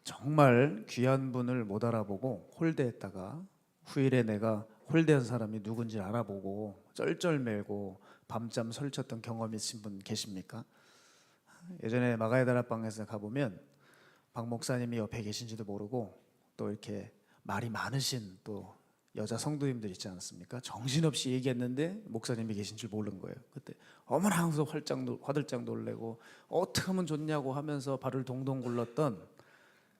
정말 귀한 분을 못 알아보고 홀대했다가 후일에 내가 홀대한 사람이 누군지 알아보고 쩔쩔매고 밤잠 설쳤던 경험이 있으신 분 계십니까? 예전에 마가의 다락방에서 가보면 박 목사님이 옆에 계신지도 모르고 또 이렇게 말이 많으신 또 여자 성도님들 있지 않습니까? 정신없이 얘기했는데 목사님이 계신 줄 모르는 거예요. 그때 어머나 하면서 화들짝 놀래고 어떻게 하면 좋냐고 하면서 발을 동동 굴렀던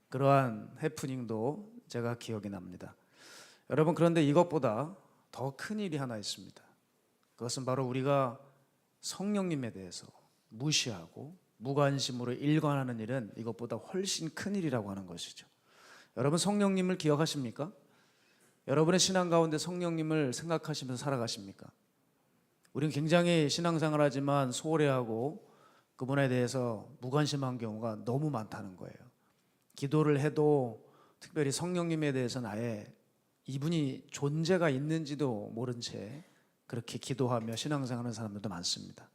그러한 해프닝도 제가 기억이 납니다. 여러분, 그런데 이것보다 더 큰 일이 하나 있습니다. 그것은 바로 우리가 성령님에 대해서 무시하고 무관심으로 일관하는 일은 이것보다 훨씬 큰 일이라고 하는 것이죠. 여러분, 성령님을 기억하십니까? 여러분의 신앙 가운데 성령님을 생각하시면서 살아가십니까? 우리는 굉장히 신앙생활 하지만 소홀해하고 그분에 대해서 무관심한 경우가 너무 많다는 거예요. 기도를 해도 특별히 성령님에 대해서는 아예 이분이 존재가 있는지도 모른 채 그렇게 기도하며 신앙생활하는 사람들도 많습니다.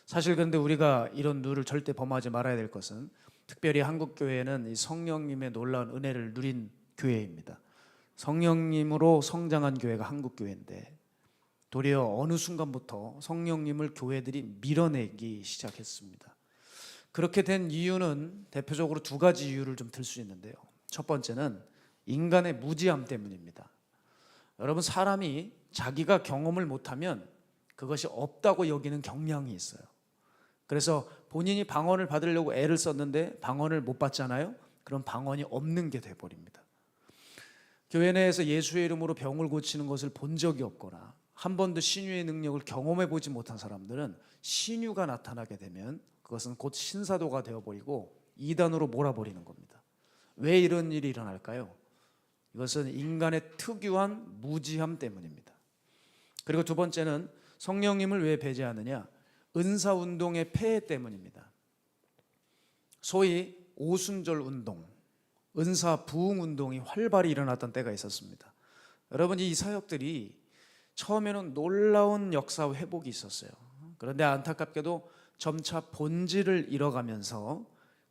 사실 그런데 우리가 이런 누를 절대 범하지 말아야 될 것은, 특별히 한국교회는 이 성령님의 놀라운 은혜를 누린 교회입니다. 성령님으로 성장한 교회가 한국교회인데 도리어 어느 순간부터 성령님을 교회들이 밀어내기 시작했습니다. 그렇게 된 이유는 대표적으로 두 가지 이유를 좀 들 수 있는데요. 첫 번째는 인간의 무지함 때문입니다. 여러분, 사람이 자기가 경험을 못하면 그것이 없다고 여기는 경향이 있어요. 그래서 본인이 방언을 받으려고 애를 썼는데 방언을 못 받잖아요. 그럼 방언이 없는 게 돼버립니다. 교회 내에서 예수의 이름으로 병을 고치는 것을 본 적이 없거나 한 번도 신유의 능력을 경험해 보지 못한 사람들은 신유가 나타나게 되면 그것은 곧 신사도가 되어버리고 이단으로 몰아버리는 겁니다. 왜 이런 일이 일어날까요? 이것은 인간의 특유한 무지함 때문입니다. 그리고 두 번째는 성령님을 왜 배제하느냐? 은사운동의 폐해 때문입니다. 소위 오순절 운동, 은사 부흥 운동이 활발히 일어났던 때가 있었습니다. 여러분, 이 사역들이 처음에는 놀라운 역사 회복이 있었어요. 그런데 안타깝게도 점차 본질을 잃어가면서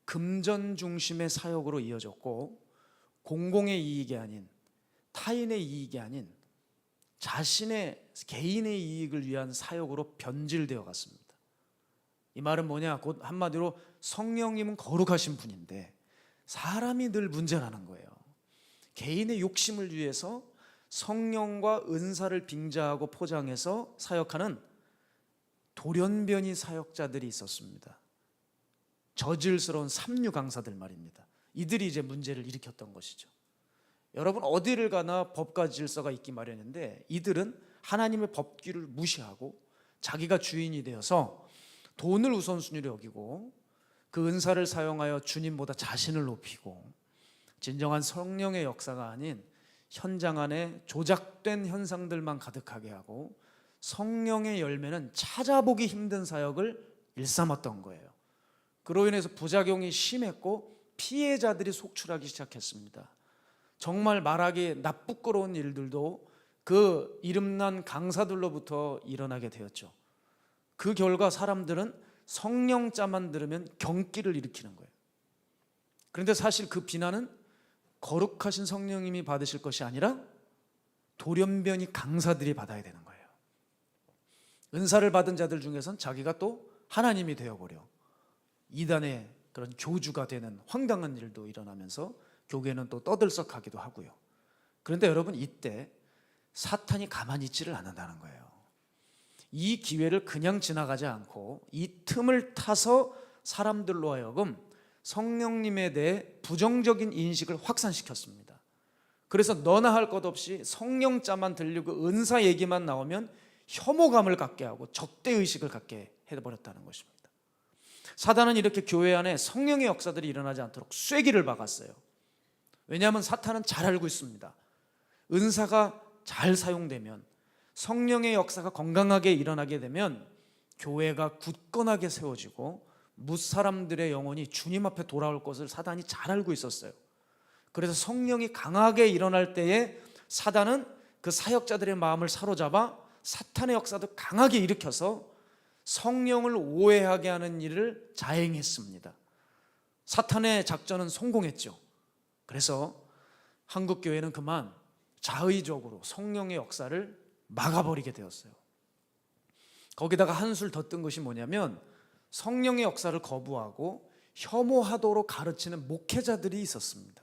금전 중심의 사역으로 이어졌고, 공공의 이익이 아닌, 타인의 이익이 아닌 자신의 개인의 이익을 위한 사역으로 변질되어 갔습니다. 이 말은 뭐냐? 곧 한마디로 성령님은 거룩하신 분인데 사람이 늘 문제라는 거예요. 개인의 욕심을 위해서 성령과 은사를 빙자하고 포장해서 사역하는 돌연변이 사역자들이 있었습니다. 저질스러운 삼류 강사들 말입니다. 이들이 이제 문제를 일으켰던 것이죠. 여러분, 어디를 가나 법과 질서가 있기 마련인데 이들은 하나님의 법규를 무시하고 자기가 주인이 되어서 돈을 우선순위로 여기고 그 은사를 사용하여 주님보다 자신을 높이고, 진정한 성령의 역사가 아닌 현장 안에 조작된 현상들만 가득하게 하고 성령의 열매는 찾아보기 힘든 사역을 일삼았던 거예요. 그로 인해서 부작용이 심했고 피해자들이 속출하기 시작했습니다. 정말 말하기 나쁘끄러운 일들도 그 이름난 강사들로부터 일어나게 되었죠. 그 결과 사람들은 성령자만 들으면 경기를 일으키는 거예요. 그런데 사실 그 비난은 거룩하신 성령님이 받으실 것이 아니라 돌연변이 강사들이 받아야 되는 거예요. 은사를 받은 자들 중에선 자기가 또 하나님이 되어버려 이단의 그런 교주가 되는 황당한 일도 일어나면서 교계는 또 떠들썩하기도 하고요. 그런데 여러분, 이때 사탄이 가만히 있지를 않는다는 거예요. 이 기회를 그냥 지나가지 않고 이 틈을 타서 사람들로 하여금 성령님에 대해 부정적인 인식을 확산시켰습니다. 그래서 너나 할 것 없이 성령자만 들리고 은사 얘기만 나오면 혐오감을 갖게 하고 적대의식을 갖게 해버렸다는 것입니다. 사단은 이렇게 교회 안에 성령의 역사들이 일어나지 않도록 쐐기를 박았어요. 왜냐하면 사탄은 잘 알고 있습니다. 은사가 잘 사용되면, 성령의 역사가 건강하게 일어나게 되면 교회가 굳건하게 세워지고 무사람들의 영혼이 주님 앞에 돌아올 것을 사단이 잘 알고 있었어요. 그래서 성령이 강하게 일어날 때에 사단은 그 사역자들의 마음을 사로잡아 사탄의 역사도 강하게 일으켜서 성령을 오해하게 하는 일을 자행했습니다. 사탄의 작전은 성공했죠. 그래서 한국 교회는 그만 자의적으로 성령의 역사를 막아버리게 되었어요. 거기다가 한술 더 뜬 것이 뭐냐면 성령의 역사를 거부하고 혐오하도록 가르치는 목회자들이 있었습니다.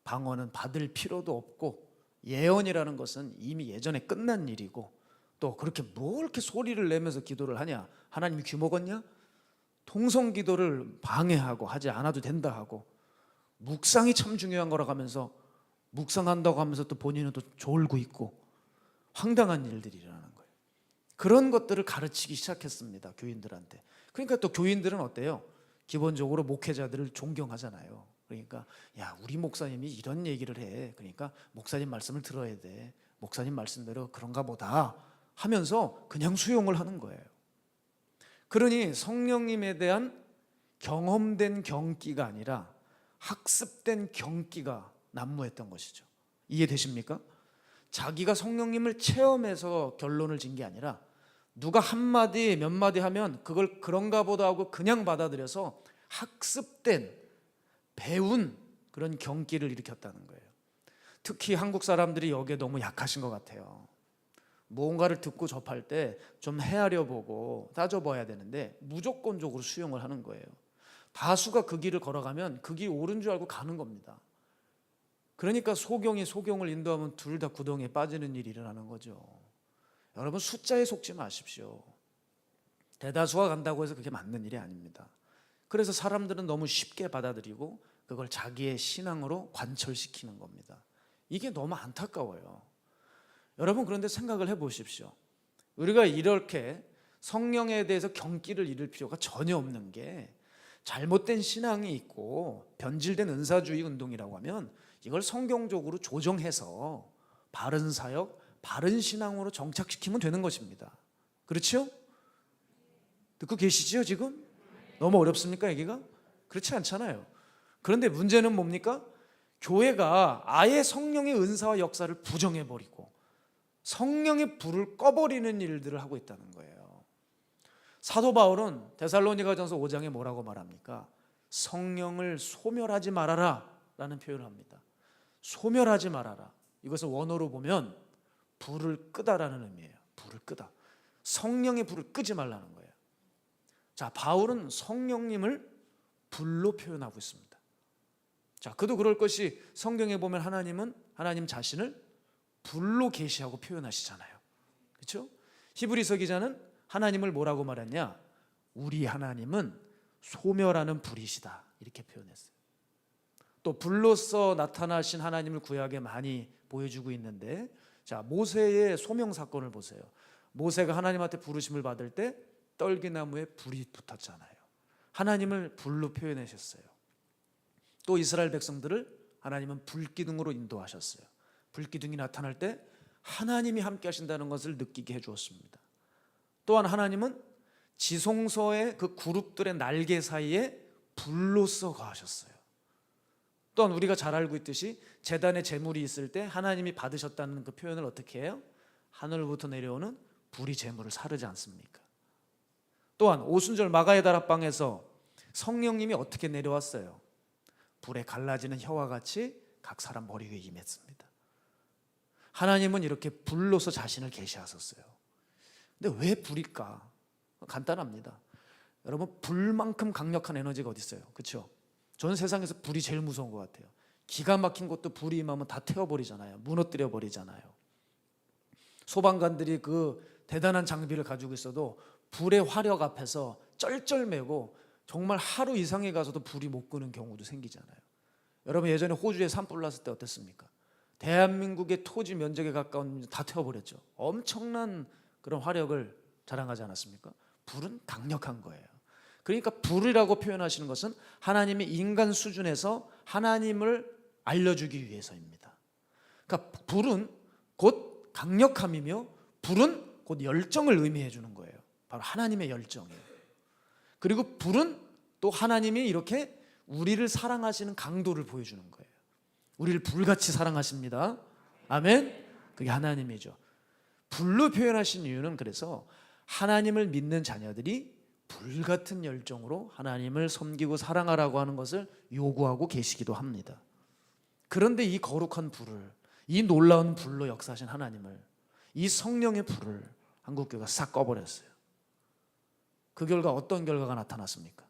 방언은 받을 필요도 없고 예언이라는 것은 이미 예전에 끝난 일이고 또 그렇게 뭘 이렇게 소리를 내면서 기도를 하냐, 하나님이 귀 먹었냐? 통성 기도를 방해하고 하지 않아도 된다 하고 묵상이 참 중요한 거라고 하면서 묵상한다고 하면서 또 본인은 또 졸고 있고 황당한 일들이 일어나는 거예요. 그런 것들을 가르치기 시작했습니다, 교인들한테. 그러니까 또 교인들은 어때요? 기본적으로 목회자들을 존경하잖아요. 그러니까 야, 우리 목사님이 이런 얘기를 해, 그러니까 목사님 말씀을 들어야 돼, 목사님 말씀대로 그런가 보다 하면서 그냥 수용을 하는 거예요. 그러니 성령님에 대한 경험된 경기가 아니라 학습된 경기가 난무했던 것이죠. 이해되십니까? 자기가 성령님을 체험해서 결론을 진 게 아니라 누가 한마디 몇 마디 하면 그걸 그런가 보다 하고 그냥 받아들여서 학습된, 배운 그런 경기를 일으켰다는 거예요. 특히 한국 사람들이 여기에 너무 약하신 것 같아요. 무언가를 듣고 접할 때 좀 헤아려 보고 따져봐야 되는데 무조건적으로 수용을 하는 거예요. 다수가 그 길을 걸어가면 그 길이 옳은 줄 알고 가는 겁니다. 그러니까 소경이 소경을 인도하면 둘 다 구덩이에 빠지는 일이 일어나는 거죠. 여러분, 숫자에 속지 마십시오. 대다수가 간다고 해서 그게 맞는 일이 아닙니다. 그래서 사람들은 너무 쉽게 받아들이고 그걸 자기의 신앙으로 관철시키는 겁니다. 이게 너무 안타까워요. 여러분, 그런데 생각을 해보십시오. 우리가 이렇게 성령에 대해서 경기를 잃을 필요가 전혀 없는 게, 잘못된 신앙이 있고 변질된 은사주의 운동이라고 하면 이걸 성경적으로 조정해서 바른 사역, 바른 신앙으로 정착시키면 되는 것입니다. 그렇죠? 듣고 계시지요 지금? 너무 어렵습니까 얘기가? 그렇지 않잖아요. 그런데 문제는 뭡니까? 교회가 아예 성령의 은사와 역사를 부정해버리고 성령의 불을 꺼버리는 일들을 하고 있다는 거예요. 사도 바울은 데살로니가전서 5장에 뭐라고 말합니까? 성령을 소멸하지 말아라 라는 표현을 합니다. 소멸하지 말아라. 이것을 원어로 보면 불을 끄다라는 의미예요. 불을 끄다. 성령의 불을 끄지 말라는 거예요. 자, 바울은 성령님을 불로 표현하고 있습니다. 자, 그도 그럴 것이 성경에 보면 하나님은 하나님 자신을 불로 계시하고 표현하시잖아요. 그렇죠? 히브리서 기자는 하나님을 뭐라고 말했냐? 우리 하나님은 소멸하는 불이시다 이렇게 표현했어요. 또 불로서 나타나신 하나님을 구약에 많이 보여주고 있는데, 자, 모세의 소명 사건을 보세요. 모세가 하나님한테 부르심을 받을 때 떨기나무에 불이 붙었잖아요. 하나님을 불로 표현하셨어요. 또 이스라엘 백성들을 하나님은 불기둥으로 인도하셨어요. 불기둥이 나타날 때 하나님이 함께 하신다는 것을 느끼게 해주었습니다. 또한 하나님은 지성소의 그 그룹들의 날개 사이에 불로써 거하셨어요. 또한 우리가 잘 알고 있듯이 제단에 제물이 있을 때 하나님이 받으셨다는 그 표현을 어떻게 해요? 하늘로부터 내려오는 불이 제물을 사르지 않습니까? 또한 오순절 마가의 다락방에서 성령님이 어떻게 내려왔어요? 불에 갈라지는 혀와 같이 각 사람 머리 위에 임했습니다. 하나님은 이렇게 불로서 자신을 계시하셨어요. 근데 왜 불일까? 간단합니다. 여러분, 불만큼 강력한 에너지가 어디 있어요? 그렇죠? 저는 세상에서 불이 제일 무서운 것 같아요. 기가 막힌 것도 불이 임하면 다 태워버리잖아요. 무너뜨려 버리잖아요. 소방관들이 그 대단한 장비를 가지고 있어도 불의 화력 앞에서 쩔쩔매고 정말 하루 이상에 가서도 불이 못 끄는 경우도 생기잖아요. 여러분, 예전에 호주에 산불 났을 때 어땠습니까? 대한민국의 토지 면적에 가까운 다 태워버렸죠. 엄청난 그런 화력을 자랑하지 않았습니까? 불은 강력한 거예요. 그러니까 불이라고 표현하시는 것은 하나님이 인간 수준에서 하나님을 알려주기 위해서입니다. 그러니까 불은 곧 강력함이며 불은 곧 열정을 의미해 주는 거예요. 바로 하나님의 열정이에요. 그리고 불은 또 하나님이 이렇게 우리를 사랑하시는 강도를 보여주는 거예요. 우리를 불같이 사랑하십니다. 아멘. 그게 하나님이죠. 불로 표현하신 이유는 그래서 하나님을 믿는 자녀들이 불같은 열정으로 하나님을 섬기고 사랑하라고 하는 것을 요구하고 계시기도 합니다. 그런데 이 거룩한 불을, 이 놀라운 불로 역사하신 하나님을, 이 성령의 불을 한국교회가 싹 꺼버렸어요. 그 결과 어떤 결과가 나타났습니까?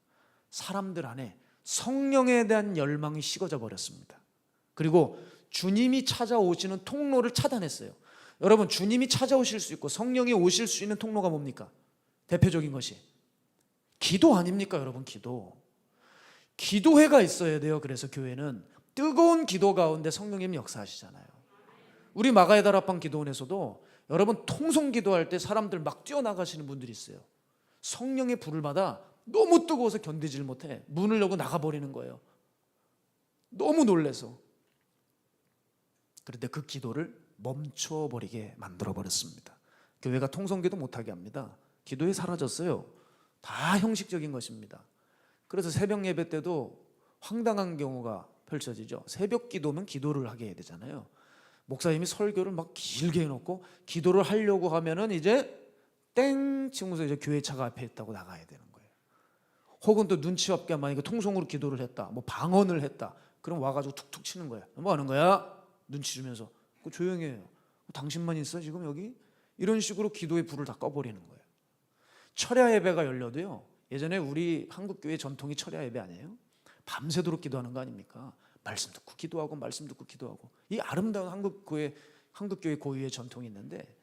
사람들 안에 성령에 대한 열망이 식어져 버렸습니다. 그리고 주님이 찾아오시는 통로를 차단했어요. 여러분, 주님이 찾아오실 수 있고 성령이 오실 수 있는 통로가 뭡니까? 대표적인 것이 기도 아닙니까? 여러분, 기도회가 있어야 돼요. 그래서 교회는 뜨거운 기도 가운데 성령님이 역사하시잖아요. 우리 마가의 다락방 기도원에서도 여러분, 통성 기도할 때 사람들 막 뛰어나가시는 분들이 있어요. 성령의 불을 받아 너무 뜨거워서 견디질 못해 문을 열고 나가버리는 거예요. 너무 놀라서. 그런데 그 기도를 멈춰버리게 만들어버렸습니다. 교회가 통성기도 못하게 합니다. 기도에 사라졌어요. 다 형식적인 것입니다. 그래서 새벽 예배 때도 황당한 경우가 펼쳐지죠. 새벽 기도면 기도를 하게 해야 되잖아요. 목사님이 설교를 막 길게 해놓고 기도를 하려고 하면은 이제 땡 치면서 이제 교회 차가 앞에 있다고 나가야 되는 거예요. 혹은 또 눈치 없게 만약에 통성으로 기도를 했다, 뭐 방언을 했다, 그럼 와가지고 툭툭 치는 거예요. 뭐 하는 거야? 눈치 주면서. 조용히 해요. 당신만 있어 지금 여기? 이런 식으로 기도의 불을 다 꺼버리는 거예요. 철야 예배가 열려도요, 예전에 우리 한국교회 전통이 철야 예배 아니에요? 밤새도록 기도하는 거 아닙니까? 말씀 듣고 기도하고 말씀 듣고 기도하고. 이 아름다운 한국교회 고유의 전통이 있는데,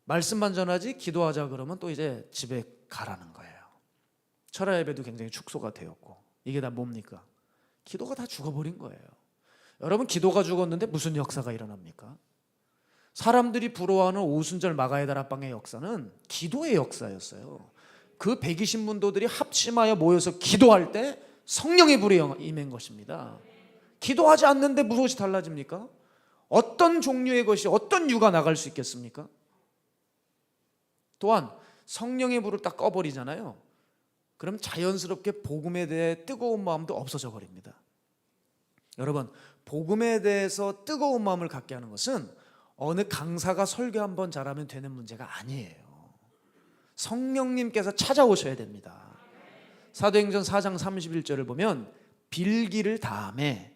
말씀만 전하지 기도하자 그러면 또 이제 집에 가라는 거예요. 철야 예배도 굉장히 축소가 되었고. 이게 다 뭡니까? 기도가 다 죽어버린 거예요. 여러분, 기도가 죽었는데 무슨 역사가 일어납니까? 사람들이 부러워하는 오순절 마가의 다락방의 역사는 기도의 역사였어요. 그 120문도들이 합심하여 모여서 기도할 때 성령의 불이 임한 것입니다. 기도하지 않는데 무엇이 달라집니까? 어떤 종류의 것이, 어떤 유가 나갈 수 있겠습니까? 또한 성령의 불을 딱 꺼버리잖아요. 그럼 자연스럽게 복음에 대해 뜨거운 마음도 없어져 버립니다. 여러분, 복음에 대해서 뜨거운 마음을 갖게 하는 것은 어느 강사가 설교 한번 잘하면 되는 문제가 아니에요. 성령님께서 찾아오셔야 됩니다. 사도행전 4장 31절을 보면 빌기를 다음에,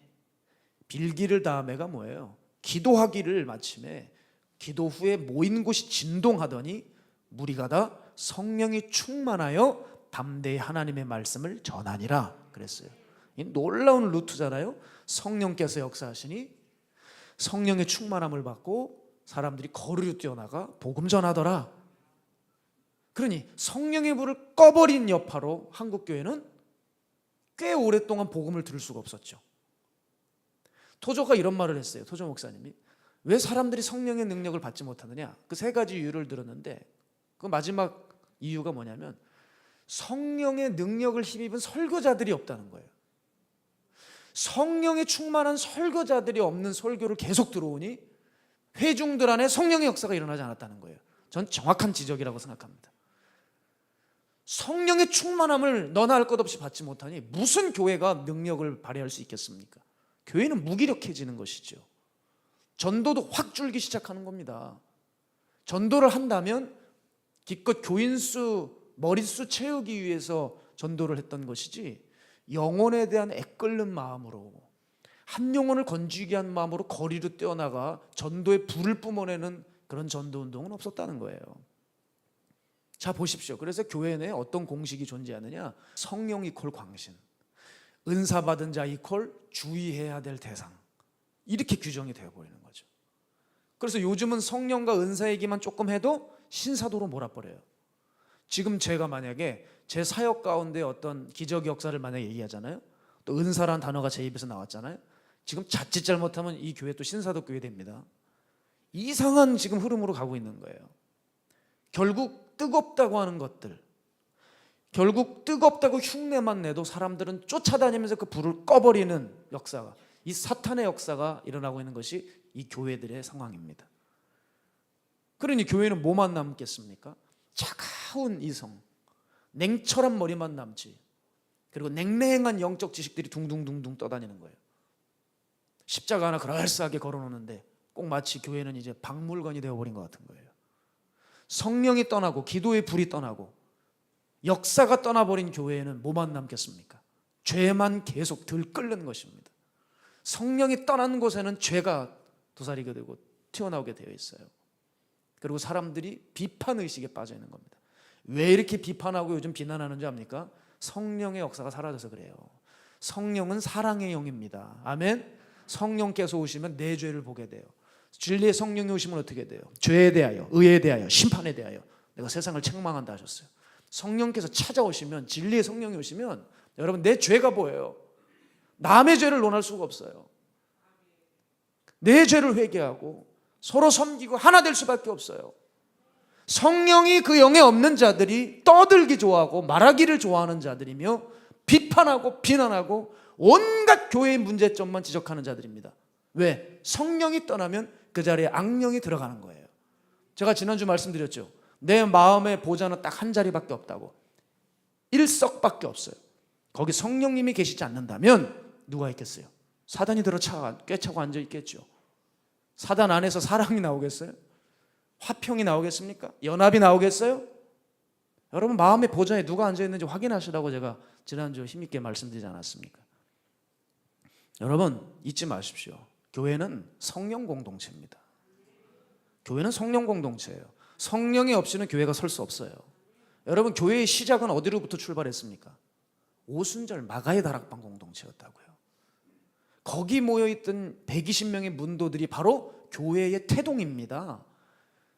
빌기를 다음에가 뭐예요? 기도하기를 마침에 기도 후에 모인 곳이 진동하더니 무리가 다 성령이 충만하여 담대히 하나님의 말씀을 전하니라 그랬어요. 이 놀라운 루트잖아요. 성령께서 역사하시니 성령의 충만함을 받고 사람들이 거리로 뛰어나가 복음 전하더라. 그러니 성령의 불을 꺼버린 여파로 한국교회는 꽤 오랫동안 복음을 들을 수가 없었죠. 토조가 이런 말을 했어요. 토조 목사님이 왜 사람들이 성령의 능력을 받지 못하느냐, 그 세 가지 이유를 들었는데 그 마지막 이유가 뭐냐면 성령의 능력을 힘입은 설교자들이 없다는 거예요. 성령의 충만한 설교자들이 없는 설교를 계속 들어오니 회중들 안에 성령의 역사가 일어나지 않았다는 거예요. 전 정확한 지적이라고 생각합니다. 성령의 충만함을 너나 할 것 없이 받지 못하니 무슨 교회가 능력을 발휘할 수 있겠습니까? 교회는 무기력해지는 것이죠. 전도도 확 줄기 시작하는 겁니다. 전도를 한다면 기껏 교인수, 머릿수 채우기 위해서 전도를 했던 것이지 영혼에 대한 애끓는 마음으로, 한 영혼을 건지게 한 마음으로 거리로 뛰어나가 전도의 불을 뿜어내는 그런 전도운동은 없었다는 거예요. 자, 보십시오. 그래서 교회 내에 어떤 공식이 존재하느냐, 성령 이퀄 광신, 은사 받은 자 이퀄 주의해야 될 대상, 이렇게 규정이 되어버리는 거죠. 그래서 요즘은 성령과 은사 얘기만 조금 해도 신사도로 몰아버려요. 지금 제가 만약에 제 사역 가운데 어떤 기적 역사를 만약에 얘기하잖아요. 또 은사라는 단어가 제 입에서 나왔잖아요. 지금 자칫 잘못하면 이 교회 또 신사도 교회 됩니다. 이상한 지금 흐름으로 가고 있는 거예요. 결국 뜨겁다고 하는 것들, 결국 뜨겁다고 흉내만 내도 사람들은 쫓아다니면서 그 불을 꺼버리는 역사가, 이 사탄의 역사가 일어나고 있는 것이 이 교회들의 상황입니다. 그러니 교회는 뭐만 남겠습니까? 차가운 이성, 냉철한 머리만 남지, 그리고 냉랭한 영적 지식들이 둥둥둥둥 떠다니는 거예요. 십자가 하나 그럴싸하게 걸어놓는데 꼭 마치 교회는 이제 박물관이 되어버린 것 같은 거예요. 성령이 떠나고 기도의 불이 떠나고 역사가 떠나버린 교회에는 뭐만 남겠습니까? 죄만 계속 들끓는 것입니다. 성령이 떠난 곳에는 죄가 도사리게 되고 튀어나오게 되어 있어요. 그리고 사람들이 비판의식에 빠져 있는 겁니다. 왜 이렇게 비판하고 요즘 비난하는지 압니까? 성령의 역사가 사라져서 그래요. 성령은 사랑의 영입니다. 아멘. 성령께서 오시면 내 죄를 보게 돼요. 진리의 성령이 오시면 어떻게 돼요? 죄에 대하여, 의에 대하여, 심판에 대하여 내가 세상을 책망한다 하셨어요. 성령께서 찾아오시면, 진리의 성령이 오시면 여러분 내 죄가 보여요. 남의 죄를 논할 수가 없어요. 내 죄를 회개하고 서로 섬기고 하나 될 수밖에 없어요. 성령이 그 영에 없는 자들이 떠들기 좋아하고 말하기를 좋아하는 자들이며 비판하고 비난하고 온갖 교회의 문제점만 지적하는 자들입니다. 왜? 성령이 떠나면 그 자리에 악령이 들어가는 거예요. 제가 지난주 말씀드렸죠. 내 마음의 보좌는 딱 한 자리밖에 없다고. 일석밖에 없어요. 거기 성령님이 계시지 않는다면 누가 있겠어요? 사단이 들어 꿰차고 앉아 있겠죠. 사단 안에서 사랑이 나오겠어요? 화평이 나오겠습니까? 연합이 나오겠어요? 여러분 마음의 보좌에 누가 앉아 있는지 확인하시라고 제가 지난주 힘있게 말씀드리지 않았습니까? 여러분 잊지 마십시오. 교회는 성령 공동체입니다. 교회는 성령 공동체예요. 성령이 없이는 교회가 설 수 없어요. 여러분 교회의 시작은 어디로부터 출발했습니까? 오순절 마가의 다락방 공동체였다고요. 거기 모여있던 120명의 문도들이 바로 교회의 태동입니다.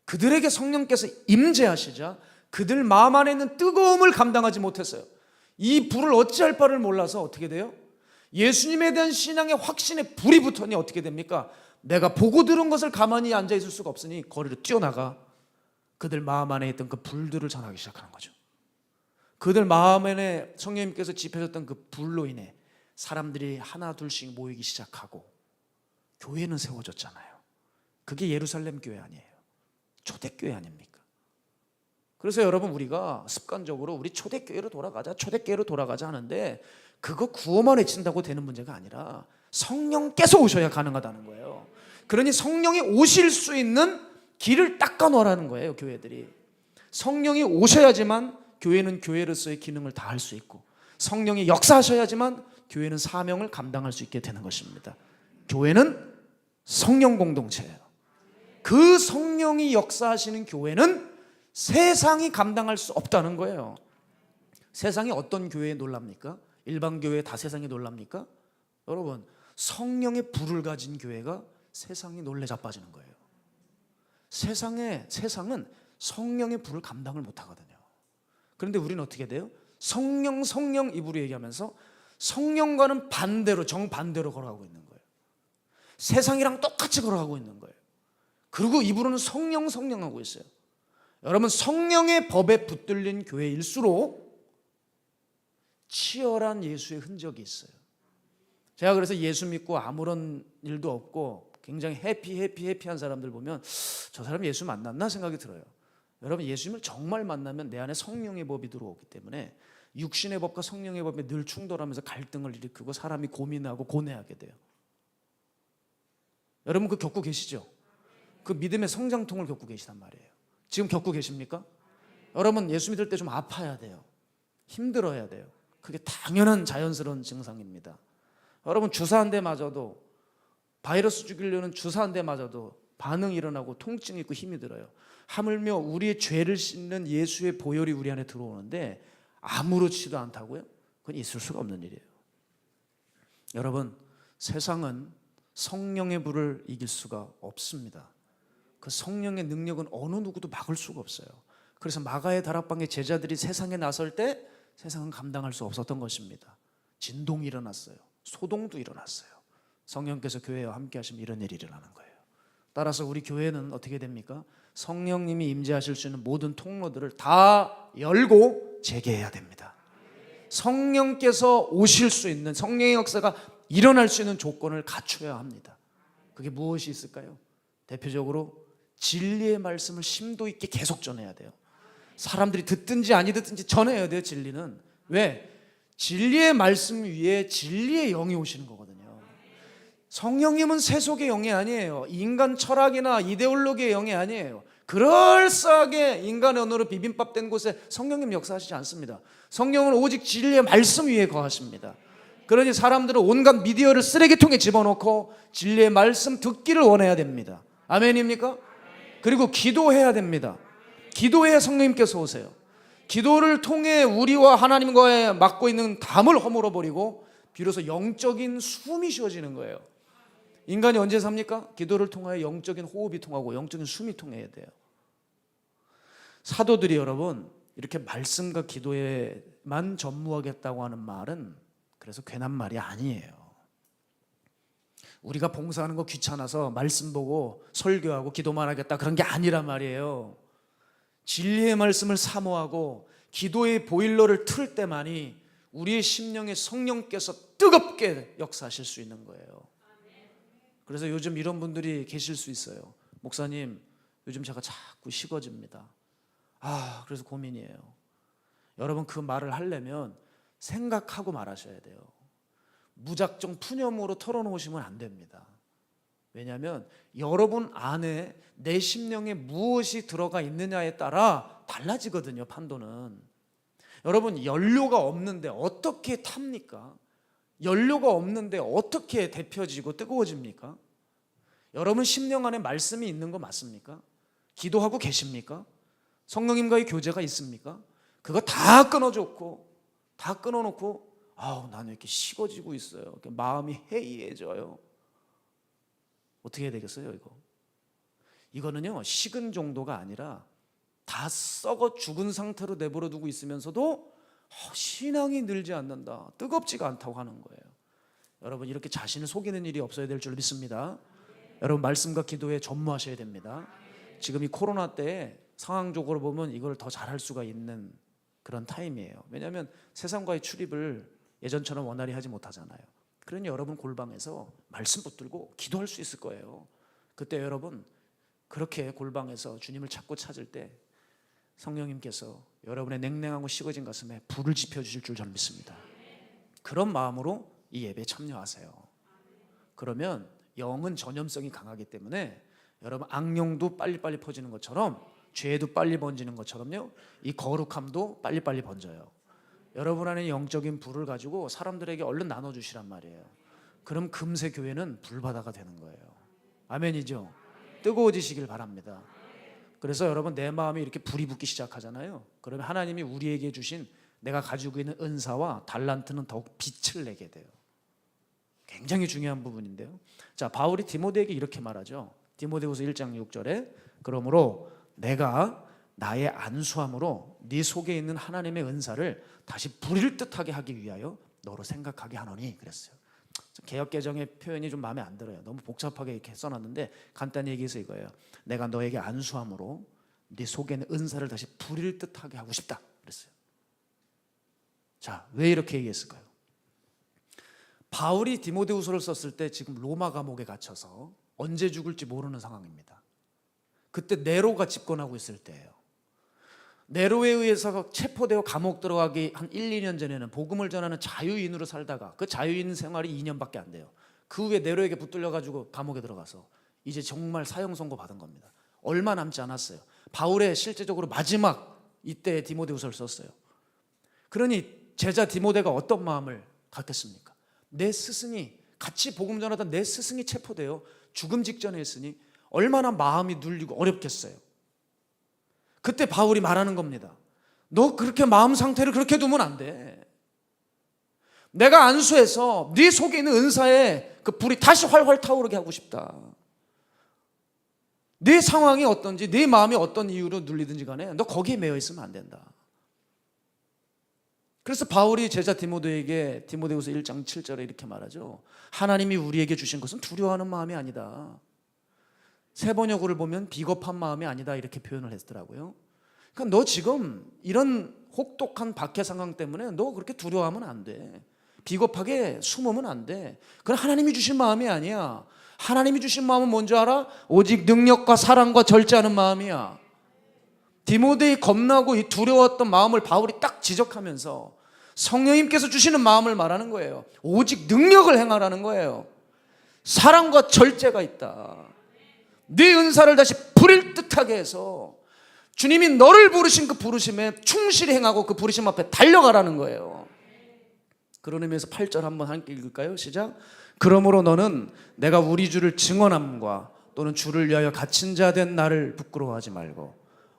그들에게 성령께서 임재하시자 그들 마음 안에 있는 뜨거움을 감당하지 못했어요. 이 불을 어찌할 바를 몰라서 어떻게 돼요? 예수님에 대한 신앙의 확신에 불이 붙으니 어떻게 됩니까? 내가 보고 들은 것을 가만히 앉아 있을 수가 없으니 거리로 뛰어나가 그들 마음 안에 있던 그 불들을 전하기 시작하는 거죠. 그들 마음 안에 성령님께서 집혀졌던 그 불로 인해 사람들이 하나 둘씩 모이기 시작하고 교회는 세워졌잖아요. 그게 예루살렘 교회 아니에요. 초대교회 아닙니까? 그래서 여러분 우리가 습관적으로 우리 초대교회로 돌아가자 하는데 그거 구호만 외친다고 되는 문제가 아니라 성령께서 오셔야 가능하다는 거예요. 그러니 성령이 오실 수 있는 길을 닦아 놓으라는 거예요. 교회들이 성령이 오셔야지만 교회는 교회로서의 기능을 다할 수 있고 성령이 역사하셔야지만 교회는 사명을 감당할 수 있게 되는 것입니다. 교회는 성령 공동체예요. 그 성령이 역사하시는 교회는 세상이 감당할 수 없다는 거예요. 세상이 어떤 교회에 놀랍니까? 일반 교회 다 세상이 놀랍니까? 여러분 성령의 불을 가진 교회가 세상이 놀래 자빠지는 거예요. 세상은 성령의 불을 감당을 못하거든요. 그런데 우리는 어떻게 돼요? 성령 입으로 얘기하면서 성령과는 반대로 정반대로 걸어가고 있는 거예요. 세상이랑 똑같이 걸어가고 있는 거예요. 그리고 입으로는 성령 하고 있어요. 여러분 성령의 법에 붙들린 교회일수록 치열한 예수의 흔적이 있어요. 제가 그래서 예수 믿고 아무런 일도 없고 굉장히 해피한 사람들 보면 저 사람 예수 만났나 생각이 들어요. 여러분 예수님을 정말 만나면 내 안에 성령의 법이 들어오기 때문에 육신의 법과 성령의 법에 늘 충돌하면서 갈등을 일으키고 사람이 고민하고 고뇌하게 돼요. 여러분 그거 겪고 계시죠? 그 믿음의 성장통을 겪고 계시단 말이에요. 지금 겪고 계십니까? 여러분 예수 믿을 때 좀 아파야 돼요. 힘들어야 돼요. 그게 당연한 자연스러운 증상입니다. 여러분 주사 한 대 맞아도 바이러스 죽이려는 주사 한 대 맞아도 반응이 일어나고 통증이 있고 힘이 들어요. 하물며 우리의 죄를 씻는 예수의 보혈이 우리 안에 들어오는데 아무렇지도 않다고요? 그건 있을 수가 없는 일이에요. 여러분 세상은 성령의 불을 이길 수가 없습니다. 그 성령의 능력은 어느 누구도 막을 수가 없어요. 그래서 마가의 다락방의 제자들이 세상에 나설 때 세상은 감당할 수 없었던 것입니다. 진동이 일어났어요. 소동도 일어났어요. 성령께서 교회와 함께 하시면 이런 일이 일어나는 거예요. 따라서 우리 교회는 어떻게 됩니까? 성령님이 임재하실 수 있는 모든 통로들을 다 열고 재개해야 됩니다. 성령께서 오실 수 있는 성령의 역사가 일어날 수 있는 조건을 갖춰야 합니다. 그게 무엇이 있을까요? 대표적으로 진리의 말씀을 심도 있게 계속 전해야 돼요. 사람들이 듣든지 아니 듣든지 전해야 돼요. 진리는 왜? 진리의 말씀 위에 진리의 영이 오시는 거거든요. 성령님은 세속의 영이 아니에요. 인간 철학이나 이데올로기의 영이 아니에요. 그럴싸하게 인간의 언어로 비빔밥 된 곳에 성령님 역사하시지 않습니다. 성령은 오직 진리의 말씀 위에 거하십니다. 그러니 사람들은 온갖 미디어를 쓰레기통에 집어넣고 진리의 말씀 듣기를 원해야 됩니다. 아멘입니까? 그리고 기도해야 됩니다. 기도해야 성령님께서 오세요. 기도를 통해 우리와 하나님과의 막고 있는 담을 허물어 버리고 비로소 영적인 숨이 쉬어지는 거예요. 인간이 언제 삽니까? 기도를 통하여 영적인 호흡이 통하고 영적인 숨이 통해야 돼요. 사도들이 여러분 이렇게 말씀과 기도에만 전무하겠다고 하는 말은 그래서 괜한 말이 아니에요. 우리가 봉사하는 거 귀찮아서 말씀 보고 설교하고 기도만 하겠다 그런 게 아니란 말이에요. 진리의 말씀을 사모하고 기도의 보일러를 틀 때만이 우리의 심령에 성령께서 뜨겁게 역사하실 수 있는 거예요. 그래서 요즘 이런 분들이 계실 수 있어요. 목사님, 요즘 제가 자꾸 식어집니다. 그래서 고민이에요. 여러분, 그 말을 하려면 생각하고 말하셔야 돼요. 무작정 푸념으로 털어놓으시면 안 됩니다. 왜냐하면 여러분 안에 내 심령에 무엇이 들어가 있느냐에 따라 달라지거든요, 판도는. 여러분, 연료가 없는데 어떻게 탑니까? 연료가 없는데 어떻게 데펴지고 뜨거워집니까? 여러분 심령 안에 말씀이 있는 거 맞습니까? 기도하고 계십니까? 성령님과의 교제가 있습니까? 그거 다 끊어놓고 나는 이렇게 식어지고 있어요. 이렇게 마음이 해이해져요. 어떻게 해야 되겠어요, 이거? 이거는요, 식은 정도가 아니라 다 썩어 죽은 상태로 내버려 두고 있으면서도 신앙이 늘지 않는다, 뜨겁지가 않다고 하는 거예요. 여러분, 이렇게 자신을 속이는 일이 없어야 될 줄 믿습니다. 여러분, 말씀과 기도에 전무하셔야 됩니다. 지금 이 코로나 때 상황적으로 보면 이걸 더 잘할 수가 있는 그런 타임이에요. 왜냐하면 세상과의 출입을 예전처럼 원활히 하지 못하잖아요. 그러니 여러분 골방에서 말씀 붙들고 기도할 수 있을 거예요. 그때 여러분 그렇게 골방에서 주님을 찾고 찾을 때 성령님께서 여러분의 냉랭하고 식어진 가슴에 불을 지펴주실 줄 저는 믿습니다. 그런 마음으로 이 예배에 참여하세요. 그러면 영은 전염성이 강하기 때문에 여러분 악령도 빨리빨리 퍼지는 것처럼 죄도 빨리 번지는 것처럼요, 이 거룩함도 빨리빨리 번져요. 여러분 안에 영적인 불을 가지고 사람들에게 얼른 나눠주시란 말이에요. 그럼 금세 교회는 불바다가 되는 거예요. 아멘이죠? 뜨거워지시길 바랍니다. 그래서 여러분 내 마음에 이렇게 불이 붙기 시작하잖아요. 그러면 하나님이 우리에게 주신 내가 가지고 있는 은사와 달란트는 더욱 빛을 내게 돼요. 굉장히 중요한 부분인데요. 자, 바울이 디모데에게 이렇게 말하죠. 디모데후서 1장 6절에 그러므로 내가 나의 안수함으로 네 속에 있는 하나님의 은사를 다시 불일 듯하게 하기 위하여 너로 생각하게 하노니 그랬어요. 개역개정의 표현이 좀 마음에 안 들어요. 너무 복잡하게 이렇게 써놨는데 간단히 얘기해서 이거예요. 내가 너에게 안수함으로 네 속에 있는 은사를 다시 불일 듯하게 하고 싶다 그랬어요. 자, 왜 이렇게 얘기했을까요? 바울이 디모데후서를 썼을 때 지금 로마 감옥에 갇혀서 언제 죽을지 모르는 상황입니다. 그때 네로가 집권하고 있을 때예요. 네로에 의해서 체포되어 감옥 들어가기 한 1, 2년 전에는 복음을 전하는 자유인으로 살다가 그 자유인 생활이 2년밖에 안 돼요. 그 후에 네로에게 붙들려가지고 감옥에 들어가서 이제 정말 사형 선고 받은 겁니다. 얼마 남지 않았어요. 바울의 실제적으로 마지막 이때 디모데후서를 썼어요. 그러니 제자 디모데가 어떤 마음을 갖겠습니까? 내 스승이, 같이 복음 전하던 내 스승이 체포되어 죽음 직전에 있으니 얼마나 마음이 눌리고 어렵겠어요. 그때 바울이 말하는 겁니다. 너 그렇게 마음 상태를 그렇게 두면 안 돼. 내가 안수해서 네 속에 있는 은사에 그 불이 다시 활활 타오르게 하고 싶다. 네 상황이 어떤지, 네 마음이 어떤 이유로 눌리든지 간에 너 거기에 매여 있으면 안 된다. 그래서 바울이 제자 디모데에게 디모데후서 1장 7절에 이렇게 말하죠. 하나님이 우리에게 주신 것은 두려워하는 마음이 아니다. 새 번역으로를 보면 비겁한 마음이 아니다 이렇게 표현을 했더라고요. 그러니까 너 지금 이런 혹독한 박해 상황 때문에 너 그렇게 두려워하면 안 돼. 비겁하게 숨으면 안 돼. 그건 하나님이 주신 마음이 아니야. 하나님이 주신 마음은 뭔지 알아? 오직 능력과 사랑과 절제하는 마음이야. 디모데의 겁나고 이 두려웠던 마음을 바울이 딱 지적하면서 성령님께서 주시는 마음을 말하는 거예요. 오직 능력을 행하라는 거예요. 사랑과 절제가 있다. 네 은사를 다시 불일 듯하게 해서 주님이 너를 부르신 그 부르심에 충실히 행하고 그 부르심 앞에 달려가라는 거예요. 그런 의미에서 8절 한번 함께 읽을까요? 시작. 그러므로 너는 내가 우리 주를 증언함과 또는 주를 위하여 갇힌 자 된 나를 부끄러워하지 말고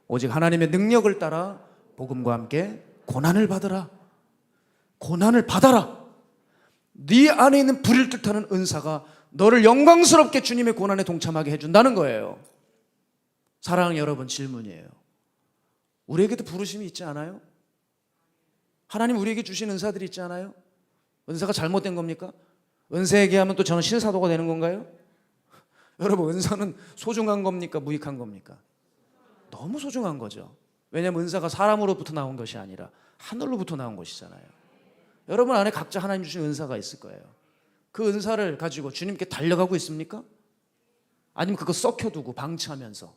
오직 하나님의 능력을 따라 복음과 함께 고난을 받으라. 고난을 받아라. 네 안에 있는 불을 뜻하는 은사가 너를 영광스럽게 주님의 고난에 동참하게 해준다는 거예요. 사랑하는 여러분, 질문이에요. 우리에게도 부르심이 있지 않아요? 하나님 우리에게 주신 은사들이 있지 않아요? 은사가 잘못된 겁니까? 은사 얘기하면 또 저는 신사도가 되는 건가요? 여러분, 은사는 소중한 겁니까? 무익한 겁니까? 너무 소중한 거죠. 왜냐하면 은사가 사람으로부터 나온 것이 아니라 하늘로부터 나온 것이잖아요. 여러분 안에 각자 하나님 주신 은사가 있을 거예요. 그 은사를 가지고 주님께 달려가고 있습니까? 아니면 그거 썩혀두고 방치하면서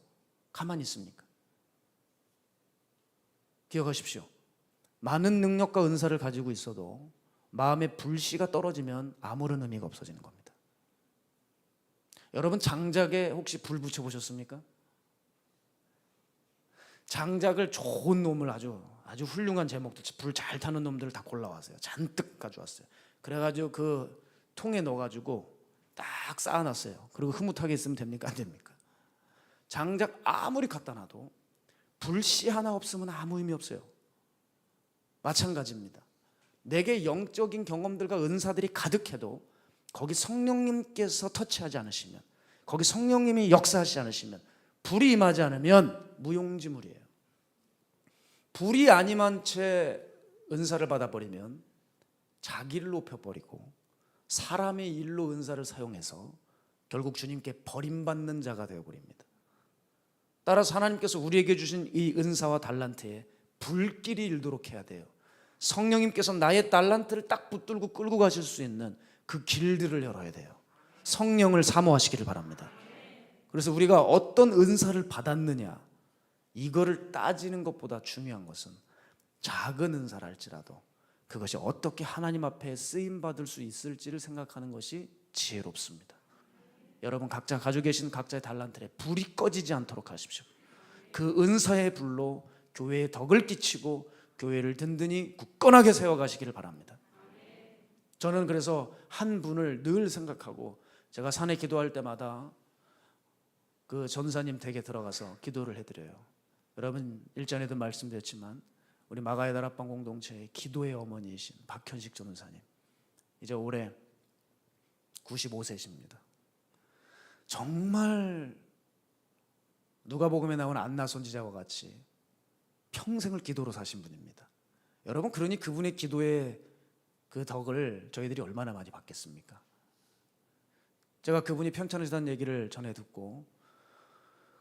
가만히 있습니까? 기억하십시오. 많은 능력과 은사를 가지고 있어도 마음의 불씨가 떨어지면 아무런 의미가 없어지는 겁니다. 여러분, 장작에 혹시 불 붙여보셨습니까? 장작을 좋은 놈을 아주 훌륭한 제목들, 불 잘 타는 놈들을 다 골라왔어요. 잔뜩 가져왔어요. 그래가지고 그 통에 넣어가지고 딱 쌓아놨어요. 그리고 흐뭇하게 있으면 됩니까? 안 됩니까? 장작 아무리 갖다 놔도 불씨 하나 없으면 아무 의미 없어요. 마찬가지입니다. 내게 영적인 경험들과 은사들이 가득해도 거기 성령님께서 터치하지 않으시면, 거기 성령님이 역사하지 않으시면, 불이 임하지 않으면 무용지물이에요. 불이 안 임한 채 은사를 받아버리면 자기를 높여버리고 사람의 일로 은사를 사용해서 결국 주님께 버림받는 자가 되어버립니다. 따라서 하나님께서 우리에게 주신 이 은사와 달란트에 불길이 일도록 해야 돼요. 성령님께서 나의 달란트를 딱 붙들고 끌고 가실 수 있는 그 길들을 열어야 돼요. 성령을 사모하시기를 바랍니다. 그래서 우리가 어떤 은사를 받았느냐, 이거를 따지는 것보다 중요한 것은 작은 은사라 할지라도 그것이 어떻게 하나님 앞에 쓰임받을 수 있을지를 생각하는 것이 지혜롭습니다. 여러분 각자 가지고 계신 각자의 달란트에 불이 꺼지지 않도록 하십시오. 그 은사의 불로 교회에 덕을 끼치고 교회를 든든히 굳건하게 세워가시기를 바랍니다. 저는 그래서 한 분을 늘 생각하고 제가 산에 기도할 때마다 그 전사님 댁에 들어가서 기도를 해드려요. 여러분 일전에도 말씀드렸지만 우리 마가의 다락방 공동체의 기도의 어머니이신 박현식 전사님, 이제 올해 95세십니다. 정말 누가복음에 나온 안나 선지자와 같이 평생을 기도로 사신 분입니다. 여러분, 그러니 그분의 기도의 그 덕을 저희들이 얼마나 많이 받겠습니까? 제가 그분이 편찮으시다는 얘기를 전해 듣고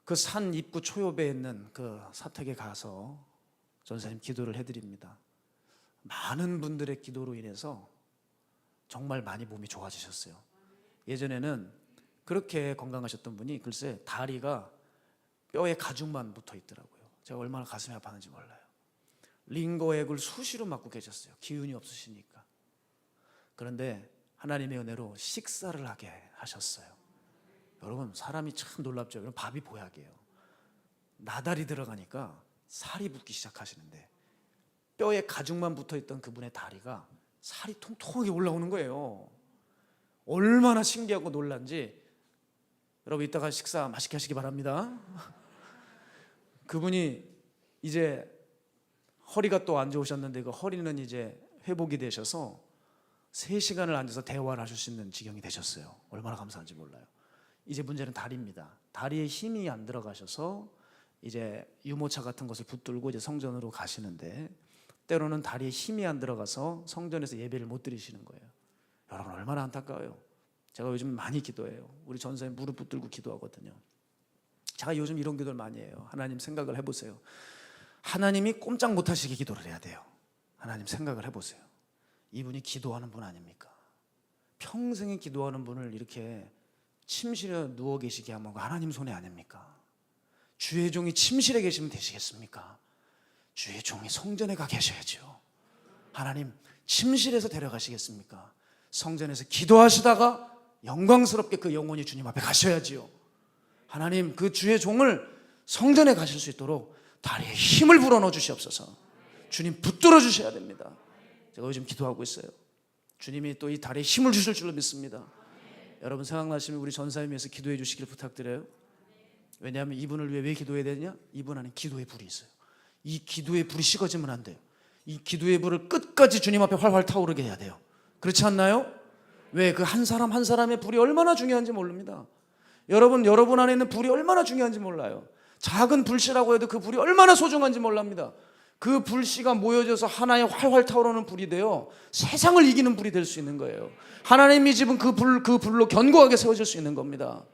그 산 입구 초엽에 있는 그 사택에 가서 전사님 기도를 해드립니다. 많은 분들의 기도로 인해서 정말 많이 몸이 좋아지셨어요. 예전에는 그렇게 건강하셨던 분이 글쎄 다리가 뼈에 가죽만 붙어 있더라고요. 제가 얼마나 가슴이 아팠는지 몰라요. 링거액을 수시로 맞고 계셨어요. 기운이 없으시니까. 그런데 하나님의 은혜로 식사를 하게 하셨어요. 여러분, 사람이 참 놀랍죠. 여러분, 밥이 보약이에요. 나달이 들어가니까 살이 붙기 시작하시는데 뼈에 가죽만 붙어있던 그분의 다리가 살이 통통하게 올라오는 거예요. 얼마나 신기하고 놀란지 여러분 이따가 식사 맛있게 하시기 바랍니다. 그분이 이제 허리가 또 안 좋으셨는데 그 허리는 이제 회복이 되셔서 3시간을 앉아서 대화를 하실 수 있는 지경이 되셨어요. 얼마나 감사한지 몰라요. 이제 문제는 다리입니다. 다리에 힘이 안 들어가셔서 이제 유모차 같은 것을 붙들고 이제 성전으로 가시는데 때로는 다리에 힘이 안 들어가서 성전에서 예배를 못 드리시는 거예요. 여러분 얼마나 안타까워요. 제가 요즘 많이 기도해요. 우리 전사님 무릎 붙들고 기도하거든요. 제가 요즘 이런 기도를 많이 해요. 하나님 생각을 해보세요. 하나님이 꼼짝 못하시게 기도를 해야 돼요. 하나님 생각을 해보세요. 이분이 기도하는 분 아닙니까? 평생에 기도하는 분을 이렇게 침실에 누워 계시게 하면 하나님 손해 아닙니까? 주의 종이 침실에 계시면 되시겠습니까? 주의 종이 성전에 가 계셔야죠. 하나님 침실에서 데려가시겠습니까? 성전에서 기도하시다가 영광스럽게 그 영혼이 주님 앞에 가셔야지요. 하나님 그 주의 종을 성전에 가실 수 있도록 다리에 힘을 불어넣어 주시옵소서. 주님 붙들어 주셔야 됩니다. 제가 요즘 기도하고 있어요. 주님이 또 이 달에 힘을 주실 줄로 믿습니다. 여러분 생각나시면 우리 전사님 위해서 기도해 주시길 부탁드려요. 왜냐하면 이분을 위해 왜 기도해야 되냐? 이분 안에 기도의 불이 있어요. 이 기도의 불이 식어지면 안 돼요. 이 기도의 불을 끝까지 주님 앞에 활활 타오르게 해야 돼요. 그렇지 않나요? 왜? 그 한 사람 한 사람의 불이 얼마나 중요한지 모릅니다. 여러분 안에 있는 불이 얼마나 중요한지 몰라요. 작은 불씨라고 해도 그 불이 얼마나 소중한지 몰랍니다. 그 불씨가 모여져서 하나의 활활 타오르는 불이 되어 세상을 이기는 불이 될 수 있는 거예요. 하나님이 집은 그 불로 견고하게 세워질 수 있는 겁니다.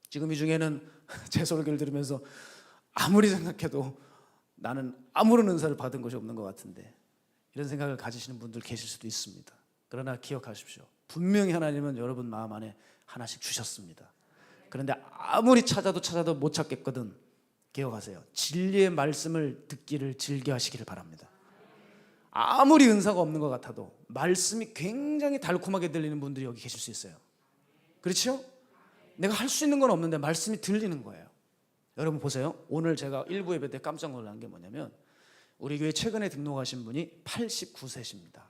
지금 이 중에는 제 설교를 들으면서 아무리 생각해도 나는 아무런 은사를 받은 것이 없는 것 같은데, 이런 생각을 가지시는 분들 계실 수도 있습니다. 그러나 기억하십시오. 분명히 하나님은 여러분 마음 안에 하나씩 주셨습니다. 그런데 아무리 찾아도 못 찾겠거든 기억하세요. 진리의 말씀을 듣기를 즐겨 하시기를 바랍니다. 아무리 은사가 없는 것 같아도 말씀이 굉장히 달콤하게 들리는 분들이 여기 계실 수 있어요. 그렇죠? 내가 할 수 있는 건 없는데 말씀이 들리는 거예요. 여러분 보세요. 오늘 제가 일부 예배 때 깜짝 놀란 게 뭐냐면, 우리 교회 최근에 등록하신 분이 89세십니다.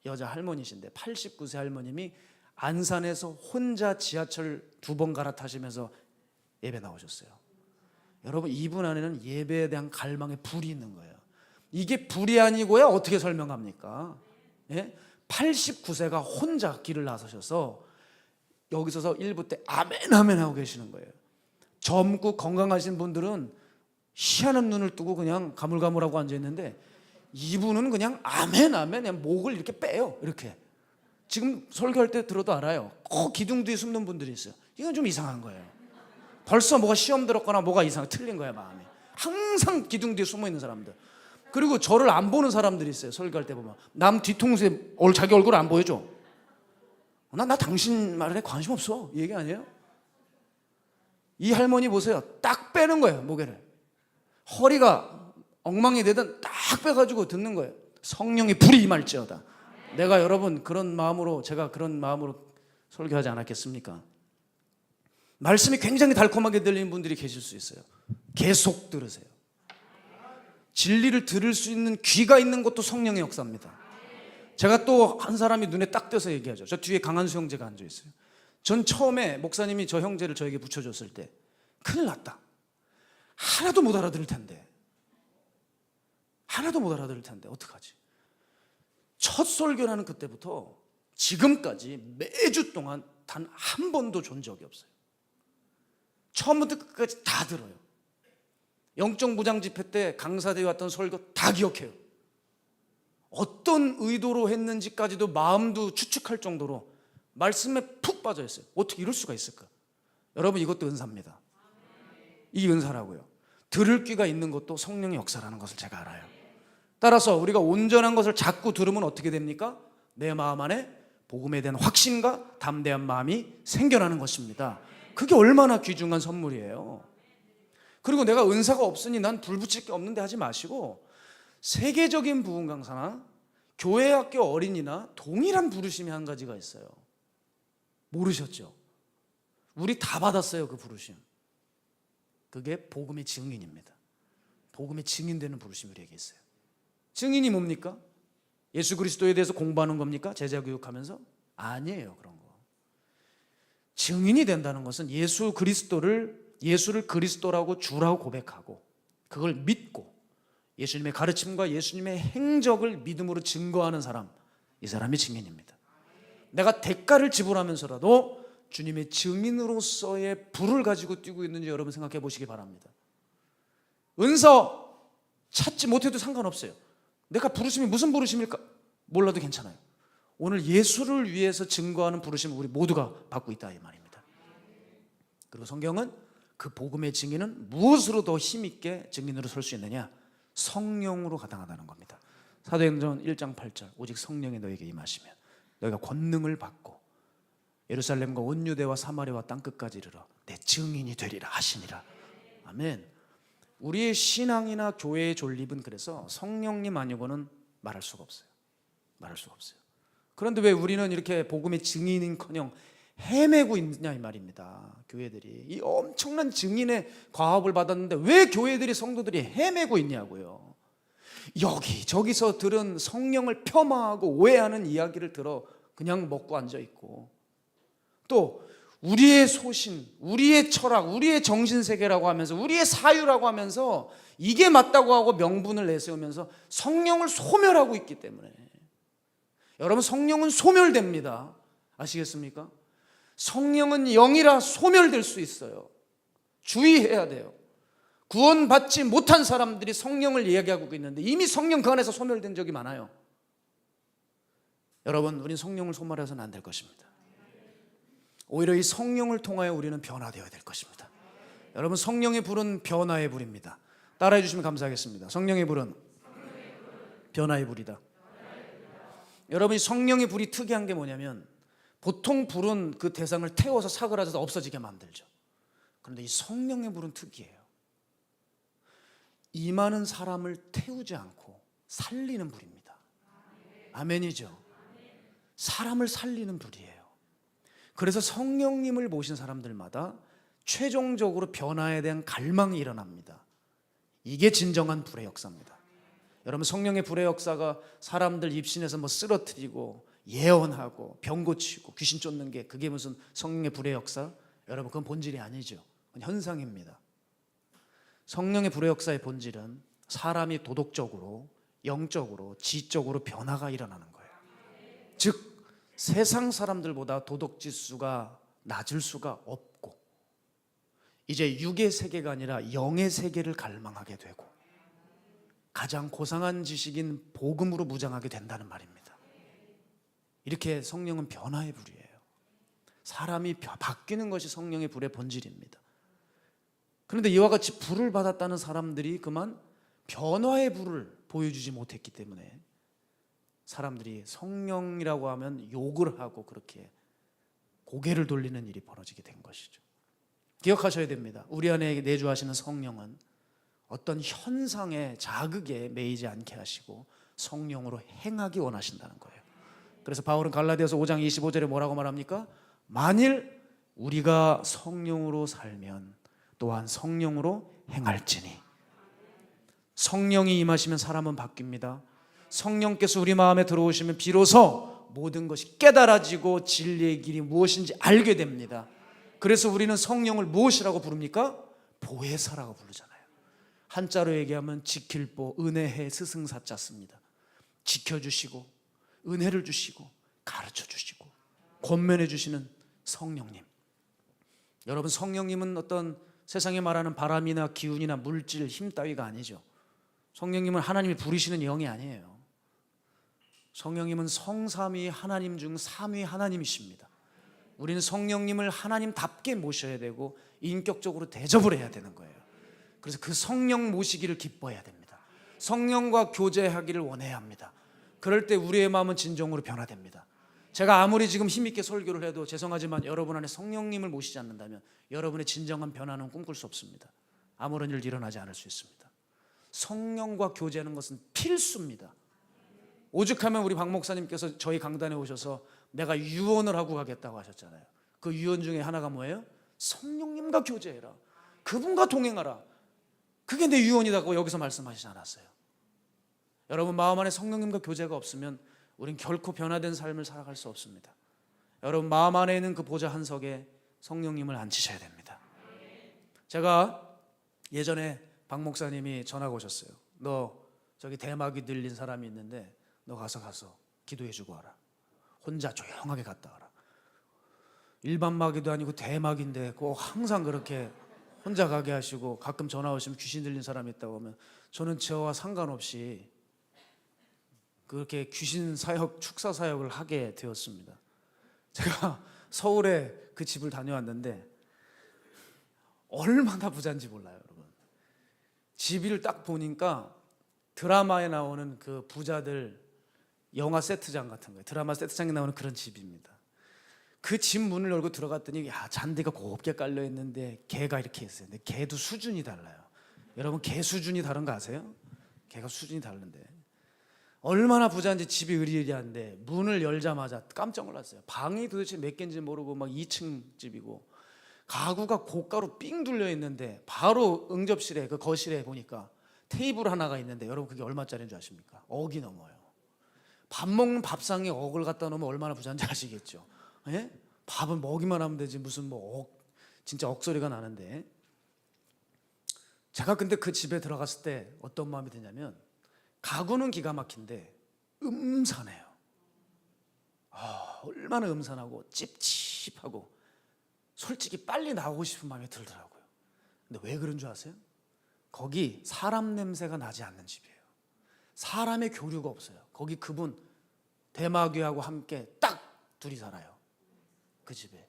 여자 할머니신데 89세 할머님이 안산에서 혼자 지하철 2번 갈아타시면서 예배 나오셨어요. 여러분 이분 안에는 예배에 대한 갈망의 불이 있는 거예요. 이게 불이 아니고야 어떻게 설명합니까? 예? 89세가 혼자 길을 나서셔서 여기서 일부 때 아멘 아멘 하고 계시는 거예요. 젊고 건강하신 분들은 희한한 눈을 뜨고 그냥 가물가물하고 앉아있는데, 이분은 그냥 아멘 아멘, 그냥 목을 이렇게 빼요. 이렇게 지금 설교할 때 들어도 알아요. 꼭 기둥 뒤에 숨는 분들이 있어요. 이건 좀 이상한 거예요. 벌써 뭐가 시험 들었거나 뭐가 틀린 거야. 마음이 항상 기둥 뒤에 숨어 있는 사람들. 그리고 저를 안 보는 사람들이 있어요. 설교할 때 보면 남 뒤통수에 자기 얼굴을 안 보여줘. 나 당신 말에 관심 없어, 이 얘기 아니에요? 이 할머니 보세요. 딱 빼는 거예요. 목에를. 허리가 엉망이 되든 딱 빼가지고 듣는 거예요. 성령의 불이 임할지어다. 내가 여러분 제가 그런 마음으로 설교하지 않았겠습니까? 말씀이 굉장히 달콤하게 들리는 분들이 계실 수 있어요. 계속 들으세요. 진리를 들을 수 있는 귀가 있는 것도 성령의 역사입니다. 제가 또 한 사람이 눈에 딱 띄어서 얘기하죠. 저 뒤에 강한수 형제가 앉아 있어요. 전 처음에 목사님이 저 형제를 저에게 붙여줬을 때 큰일 났다. 하나도 못 알아들을 텐데 어떡하지? 첫 설교라는 그때부터 지금까지 매주 동안 단 한 번도 존 적이 없어요. 처음부터 끝까지 다 들어요. 영적 무장 집회 때 강사대에 왔던 설교 다 기억해요. 어떤 의도로 했는지까지도 마음도 추측할 정도로 말씀에 푹 빠져 있어요. 어떻게 이럴 수가 있을까? 여러분 이것도 은사입니다. 이게 은사라고요. 들을 귀가 있는 것도 성령의 역사라는 것을 제가 알아요. 따라서 우리가 온전한 것을 자꾸 들으면 어떻게 됩니까? 내 마음 안에 복음에 대한 확신과 담대한 마음이 생겨나는 것입니다. 그게 얼마나 귀중한 선물이에요. 그리고 내가 은사가 없으니 난 불 붙일 게 없는데 하지 마시고, 세계적인 부흥 강사나 교회 학교 어린이나 동일한 부르심이 한 가지가 있어요. 모르셨죠? 우리 다 받았어요. 그 부르심. 그게 복음의 증인입니다. 복음의 증인되는 부르심이 우리에게 있어요. 증인이 뭡니까? 예수 그리스도에 대해서 공부하는 겁니까? 제자 교육하면서? 아니에요. 그런 거. 증인이 된다는 것은 예수를 그리스도라고 주라고 고백하고 그걸 믿고 예수님의 가르침과 예수님의 행적을 믿음으로 증거하는 사람, 이 사람이 증인입니다. 내가 대가를 지불하면서라도 주님의 증인으로서의 불을 가지고 뛰고 있는지 여러분 생각해 보시기 바랍니다. 은사 찾지 못해도 상관없어요. 내가 부르심이 무슨 부르심일까 몰라도 괜찮아요. 오늘 예수를 위해서 증거하는 부르심을 우리 모두가 받고 있다 이 말입니다. 그리고 성경은 그 복음의 증인은 무엇으로 더 힘있게 증인으로 설 수 있느냐? 성령으로 가당하다는 겁니다. 사도행전 1장 8절 오직 성령이 너에게 임하시면 너희가 권능을 받고 예루살렘과 온 유대와 사마리아와 땅끝까지 이르러 내 증인이 되리라 하시니라. 아멘. 우리의 신앙이나 교회의 존립은 그래서 성령님 아니고는 말할 수가 없어요. 그런데 왜 우리는 이렇게 복음의 증인인커녕 헤매고 있냐 이 말입니다. 교회들이 이 엄청난 증인의 과업을 받았는데 왜 교회들이 성도들이 헤매고 있냐고요. 여기저기서 들은 성령을 폄하하고 오해하는 이야기를 들어 그냥 먹고 앉아 있고, 또 우리의 소신, 우리의 철학, 우리의 정신세계라고 하면서, 우리의 사유라고 하면서 이게 맞다고 하고 명분을 내세우면서 성령을 소멸하고 있기 때문에, 여러분, 성령은 소멸됩니다. 아시겠습니까? 성령은 영이라 소멸될 수 있어요. 주의해야 돼요. 구원받지 못한 사람들이 성령을 이야기하고 있는데 이미 성령 그 안에서 소멸된 적이 많아요. 여러분, 우린 성령을 소멸해서는 안 될 것입니다. 오히려 이 성령을 통하여 우리는 변화되어야 될 것입니다. 여러분, 성령의 불은 변화의 불입니다. 따라해 주시면 감사하겠습니다. 성령의 불은 변화의 불이다. 여러분, 이 성령의 불이 특이한 게 뭐냐면, 보통 불은 그 대상을 태워서 사그라져서 없어지게 만들죠. 그런데 이 성령의 불은 특이해요. 임하는 사람을 태우지 않고 살리는 불입니다. 아멘이죠. 사람을 살리는 불이에요. 그래서 성령님을 모신 사람들마다 최종적으로 변화에 대한 갈망이 일어납니다. 이게 진정한 불의 역사입니다. 여러분, 성령의 불의 역사가 사람들 입신에서 뭐 쓰러뜨리고 예언하고 병 고치고 귀신 쫓는 게, 그게 무슨 성령의 불의 역사? 여러분, 그건 본질이 아니죠. 그건 현상입니다. 성령의 불의 역사의 본질은 사람이 도덕적으로, 영적으로, 지적으로 변화가 일어나는 거예요. 즉, 세상 사람들보다 도덕 지수가 낮을 수가 없고, 이제 육의 세계가 아니라 영의 세계를 갈망하게 되고, 가장 고상한 지식인 복음으로 무장하게 된다는 말입니다. 이렇게 성령은 변화의 불이에요. 사람이 바뀌는 것이 성령의 불의 본질입니다. 그런데 이와 같이 불을 받았다는 사람들이 그만 변화의 불을 보여주지 못했기 때문에 사람들이 성령이라고 하면 욕을 하고 그렇게 고개를 돌리는 일이 벌어지게 된 것이죠. 기억하셔야 됩니다. 우리 안에 내주하시는 성령은 어떤 현상의 자극에 매이지 않게 하시고 성령으로 행하기 원하신다는 거예요. 그래서 바울은 갈라디아서 5장 25절에 뭐라고 말합니까? 만일 우리가 성령으로 살면 또한 성령으로 행할지니. 성령이 임하시면 사람은 바뀝니다. 성령께서 우리 마음에 들어오시면 비로소 모든 것이 깨달아지고 진리의 길이 무엇인지 알게 됩니다. 그래서 우리는 성령을 무엇이라고 부릅니까? 보혜사라고 부르잖아요. 한자로 얘기하면 지킬보, 은혜해, 스승사자 씁니다. 지켜주시고 은혜를 주시고 가르쳐주시고 권면해 주시는 성령님. 여러분, 성령님은 어떤 세상에 말하는 바람이나 기운이나 물질, 힘 따위가 아니죠. 성령님은 하나님이 부리시는 영이 아니에요. 성령님은 성삼위 하나님 중 삼위 하나님이십니다. 우리는 성령님을 하나님답게 모셔야 되고 인격적으로 대접을 해야 되는 거예요. 그래서 그 성령 모시기를 기뻐해야 됩니다. 성령과 교제하기를 원해야 합니다. 그럴 때 우리의 마음은 진정으로 변화됩니다. 제가 아무리 지금 힘있게 설교를 해도 죄송하지만 여러분 안에 성령님을 모시지 않는다면 여러분의 진정한 변화는 꿈꿀 수 없습니다. 아무런 일 일어나지 않을 수 있습니다. 성령과 교제하는 것은 필수입니다. 오죽하면 우리 박 목사님께서 저희 강단에 오셔서 내가 유언을 하고 가겠다고 하셨잖아요. 그 유언 중에 하나가 뭐예요? 성령님과 교제해라, 그분과 동행하라. 그게 내 유언이라고 여기서 말씀하시지 않았어요? 여러분, 마음 안에 성령님과 교제가 없으면 우린 결코 변화된 삶을 살아갈 수 없습니다. 여러분, 마음 안에 있는 그 보좌 한석에 성령님을 앉히셔야 됩니다. 제가 예전에 박 목사님이 전화가 오셨어요. 너 저기 대마귀 들린 사람이 있는데 너 가서 기도해 주고 와라. 혼자 조용하게 갔다 와라. 일반 마귀도 아니고 대마귀인데 꼭 항상 그렇게 혼자 가게 하시고, 가끔 전화 오시면 귀신 들린 사람이 있다고 하면 저는 저와 상관없이 그렇게 귀신 사역, 축사 사역을 하게 되었습니다. 제가 서울에 그 집을 다녀왔는데 얼마나 부자인지 몰라요, 여러분. 집을 딱 보니까 드라마에 나오는 그 부자들 영화 세트장 같은 거예요. 드라마 세트장에 나오는 그런 집입니다. 그 집 문을 열고 들어갔더니 잔디가 곱게 깔려 있는데 개가 이렇게 있어요. 근데 개도 수준이 달라요. 여러분, 개 수준이 다른 거 아세요? 개가 수준이 다른데 얼마나 부자인지 집이 으리으리한데 문을 열자마자 깜짝 놀랐어요. 방이 도대체 몇 개인지 모르고 막 2층 집이고 가구가 고가로 삥 둘려 있는데 바로 응접실에, 그 거실에 보니까 테이블 하나가 있는데 여러분 그게 얼마짜리인 줄 아십니까? 억이 넘어요. 밥 먹는 밥상에 억을 갖다 놓으면 얼마나 부자인지 아시겠죠? 예? 밥은 먹기만 하면 되지 무슨 뭐 진짜 억소리가 나는데, 제가 근데 그 집에 들어갔을 때 어떤 마음이 드냐면 가구는 기가 막힌데 음산해요. 얼마나 음산하고 찝찝하고 솔직히 빨리 나오고 싶은 마음이 들더라고요. 근데 왜 그런 줄 아세요? 거기 사람 냄새가 나지 않는 집이에요. 사람의 교류가 없어요. 거기 그분 대마귀하고 함께 딱 둘이 살아요. 그 집에.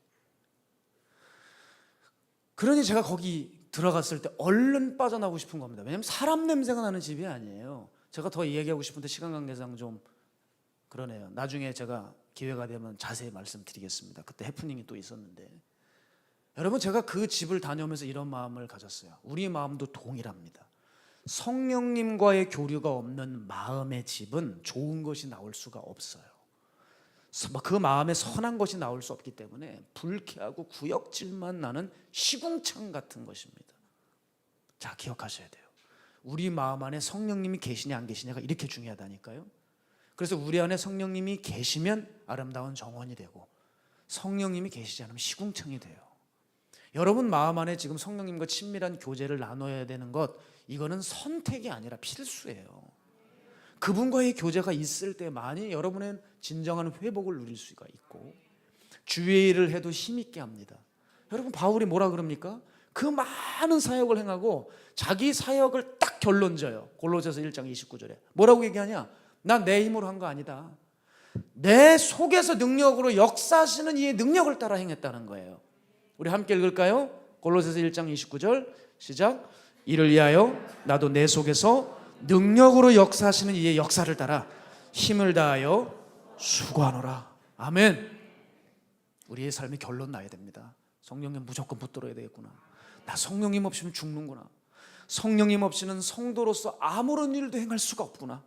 그러니 제가 거기 들어갔을 때 얼른 빠져나오고 싶은 겁니다. 왜냐하면 사람 냄새가 나는 집이 아니에요. 제가 더 이야기하고 싶은데 시간 관계상 좀 그러네요. 나중에 제가 기회가 되면 자세히 말씀드리겠습니다. 그때 해프닝이 또 있었는데, 여러분 제가 그 집을 다녀오면서 이런 마음을 가졌어요. 우리 마음도 동일합니다. 성령님과의 교류가 없는 마음의 집은 좋은 것이 나올 수가 없어요. 그 마음에 선한 것이 나올 수 없기 때문에 불쾌하고 구역질만 나는 시궁창 같은 것입니다. 자, 기억하셔야 돼요. 우리 마음 안에 성령님이 계시냐 안 계시냐가 이렇게 중요하다니까요. 그래서 우리 안에 성령님이 계시면 아름다운 정원이 되고, 성령님이 계시지 않으면 시궁창이 돼요. 여러분 마음 안에 지금 성령님과 친밀한 교제를 나눠야 되는 것, 이거는 선택이 아니라 필수예요. 그분과의 교제가 있을 때만이 여러분은 진정한 회복을 누릴 수가 있고 주의 일을 해도 힘있게 합니다. 여러분 바울이 뭐라 그럽니까? 그 많은 사역을 행하고 자기 사역을 딱 결론져요. 골로새서 1장 29절에 뭐라고 얘기하냐? 난 내 힘으로 한 거 아니다. 내 속에서 능력으로 역사하시는 이의 능력을 따라 행했다는 거예요. 우리 함께 읽을까요? 골로새서 1장 29절 시작. 이를 위하여 나도 내 속에서 능력으로 역사하시는 이의 역사를 따라 힘을 다하여 수고하노라. 아멘. 우리의 삶이 결론 나야 됩니다. 성령님 무조건 붙들어야 되겠구나. 나 성령님 없이는 죽는구나. 성령님 없이는 성도로서 아무런 일도 행할 수가 없구나.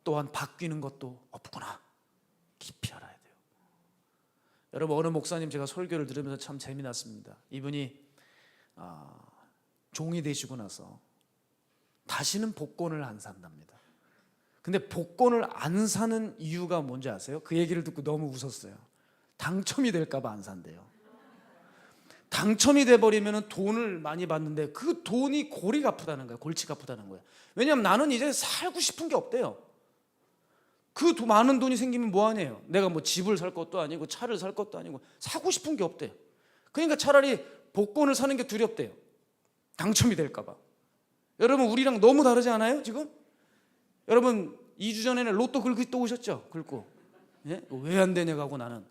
또한 바뀌는 것도 없구나. 깊이 알아야 돼요. 여러분 어느 목사님 제가 설교를 들으면서 참 재미났습니다. 이분이 종이 되시고 나서 다시는 복권을 안 산답니다. 근데 복권을 안 사는 이유가 뭔지 아세요? 그 얘기를 듣고 너무 웃었어요. 당첨이 될까 봐 안 산대요. 당첨이 돼버리면 돈을 많이 받는데 그 돈이 골이가 아프다는 거예요. 골치가 아프다는 거예요. 왜냐하면 나는 이제 살고 싶은 게 없대요. 그 많은 돈이 생기면 뭐하냐요? 내가 뭐 집을 살 것도 아니고 차를 살 것도 아니고 사고 싶은 게 없대요. 그러니까 차라리 복권을 사는 게 두렵대요. 당첨이 될까 봐. 여러분 우리랑 너무 다르지 않아요 지금? 여러분 2주 전에는 로또 긁고 또 오셨죠? 긁고. 예? 왜 안 되냐 하고 나는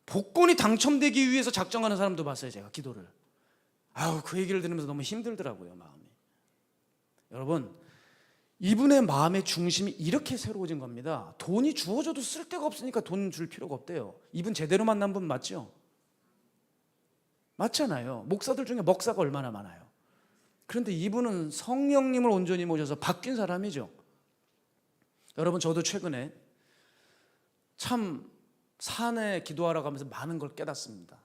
복권이 당첨되기 위해서 작정하는 사람도 봤어요. 제가 기도를. 그 얘기를 들으면서 너무 힘들더라고요 마음이. 여러분 이분의 마음의 중심이 이렇게 새로워진 겁니다. 돈이 주어져도 쓸 데가 없으니까 돈 줄 필요가 없대요. 이분 제대로 만난 분 맞죠? 맞잖아요. 목사들 중에 먹사가 얼마나 많아요. 그런데 이분은 성령님을 온전히 모셔서 바뀐 사람이죠. 여러분 저도 최근에 참 산에 기도하러 가면서 많은 걸 깨닫습니다.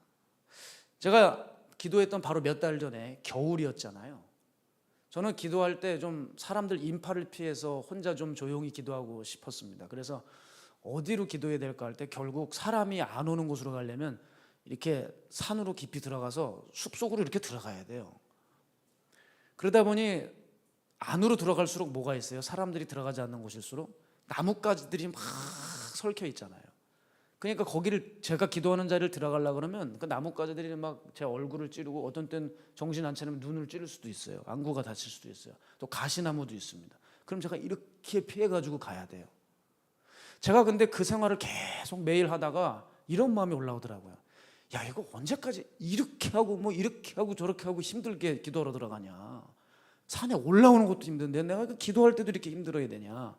제가 기도했던 바로 몇 달 전에 겨울이었잖아요. 저는 기도할 때 좀 사람들 인파를 피해서 혼자 좀 조용히 기도하고 싶었습니다. 그래서 어디로 기도해야 될까 할 때 결국 사람이 안 오는 곳으로 가려면 이렇게 산으로 깊이 들어가서 숲속으로 이렇게 들어가야 돼요. 그러다 보니 안으로 들어갈수록 뭐가 있어요? 사람들이 들어가지 않는 곳일수록 나뭇가지들이 막 설켜 있잖아요. 그러니까 거기를 제가 기도하는 자리를 들어가려고 그러면 그 나뭇가지들이 막 제 얼굴을 찌르고 어떤 때는 정신 안 차리면 눈을 찌를 수도 있어요. 안구가 다칠 수도 있어요. 또 가시나무도 있습니다. 그럼 제가 이렇게 피해가지고 가야 돼요. 제가 근데 그 생활을 계속 매일 하다가 이런 마음이 올라오더라고요. 야 이거 언제까지 이렇게 하고 뭐 이렇게 하고 저렇게 하고 힘들게 기도하러 들어가냐. 산에 올라오는 것도 힘든데 내가 기도할 때도 이렇게 힘들어야 되냐.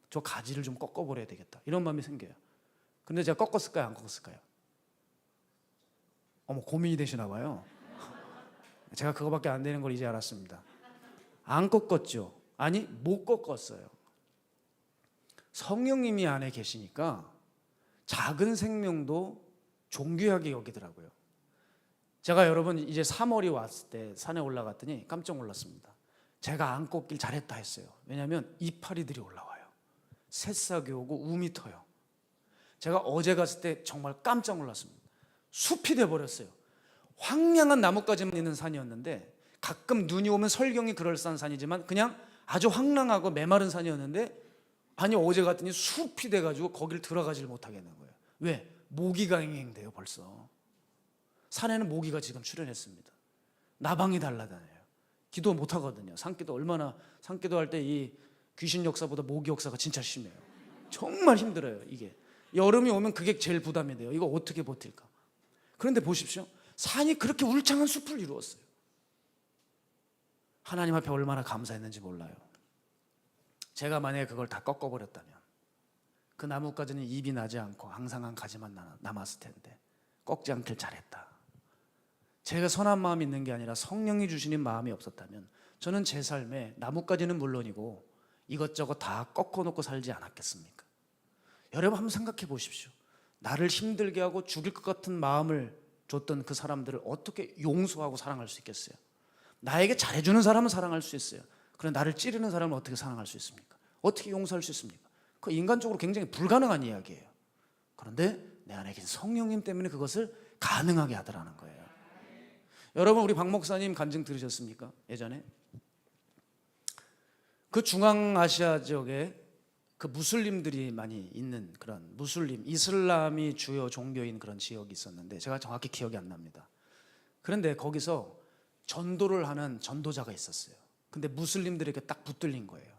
저 가지를 좀 꺾어버려야 되겠다. 이런 마음이 생겨요. 근데 제가 꺾었을까요? 안 꺾었을까요? 고민이 되시나 봐요. 제가 그거밖에 안 되는 걸 이제 알았습니다. 안 꺾었죠. 아니 못 꺾었어요. 성령님이 안에 계시니까 작은 생명도 존귀하게 여기더라고요. 제가 여러분 이제 3월이 왔을 때 산에 올라갔더니 깜짝 놀랐습니다. 제가 안 꺾길 잘했다 했어요. 왜냐하면 이파리들이 올라와요. 새싹이 오고 우미 터요. 제가 어제 갔을 때 정말 깜짝 놀랐습니다. 숲이 돼버렸어요. 황량한 나뭇가지만 있는 산이었는데, 가끔 눈이 오면 설경이 그럴싸한 산이지만 그냥 아주 황량하고 메마른 산이었는데, 아니 어제 갔더니 숲이 돼가지고 거길 들어가질 못하겠는 거예요. 왜? 모기가 행행돼요. 벌써 산에는 모기가 지금 출현했습니다. 나방이 달라다녀요. 기도 못하거든요. 산기도 얼마나, 산기도 할 때 이 귀신 역사보다 모기 역사가 진짜 심해요. 정말 힘들어요. 이게 여름이 오면 그게 제일 부담이 돼요. 이거 어떻게 버틸까? 그런데 보십시오. 산이 그렇게 울창한 숲을 이루었어요. 하나님 앞에 얼마나 감사했는지 몰라요. 제가 만약에 그걸 다 꺾어버렸다면 그 나뭇가지는 잎이 나지 않고 항상한 가지만 남았을 텐데, 꺾지 않길 잘했다. 제가 선한 마음이 있는 게 아니라 성령이 주시는 마음이 없었다면 저는 제 삶에 나뭇가지는 물론이고 이것저것 다 꺾어놓고 살지 않았겠습니까? 여러분 한번 생각해 보십시오. 나를 힘들게 하고 죽일 것 같은 마음을 줬던 그 사람들을 어떻게 용서하고 사랑할 수 있겠어요? 나에게 잘해주는 사람은 사랑할 수 있어요. 그런데 나를 찌르는 사람은 어떻게 사랑할 수 있습니까? 어떻게 용서할 수 있습니까? 그 인간적으로 굉장히 불가능한 이야기예요. 그런데 내 안에 계신 성령님 때문에 그것을 가능하게 하더라는 거예요. 여러분, 우리 박 목사님 간증 들으셨습니까? 예전에 그 중앙아시아 지역에 그 무슬림들이 많이 있는 그런 무슬림, 이슬람이 주요 종교인 그런 지역이 있었는데, 제가 정확히 기억이 안 납니다. 그런데 거기서 전도를 하는 전도자가 있었어요. 근데 무슬림들에게 딱 붙들린 거예요.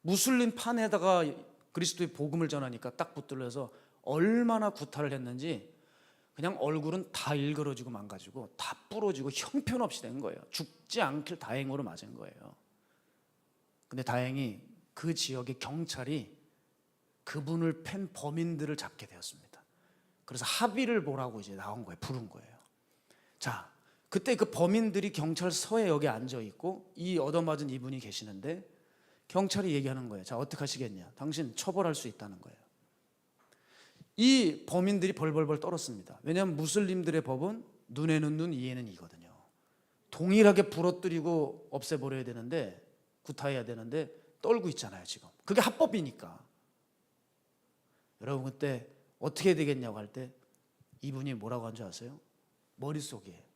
무슬림 판에다가 그리스도의 복음을 전하니까 딱 붙들려서 얼마나 구타를 했는지 그냥 얼굴은 다 일그러지고 망가지고 다 부러지고 형편없이 된 거예요. 죽지 않길 다행으로 맞은 거예요. 근데 다행히 그 지역의 경찰이 그분을 팬 범인들을 잡게 되었습니다. 그래서 합의를 보라고 이제 나온 거예요. 부른 거예요. 자, 그때 그 범인들이 경찰서에 여기 앉아 있고 이 얻어맞은 이분이 계시는데, 경찰이 얘기하는 거예요. 자, 어떻게 하시겠냐? 당신 처벌할 수 있다는 거예요. 이 범인들이 벌벌벌 떨었습니다. 왜냐하면 무슬림들의 법은 눈에는 눈, 이에는 이거든요. 동일하게 부러뜨리고 없애버려야 되는데, 구타해야 되는데 떨고 있잖아요 지금. 그게 합법이니까. 여러분, 그때 어떻게 되겠냐고 할 때 이분이 뭐라고 한 줄 아세요? 머릿속에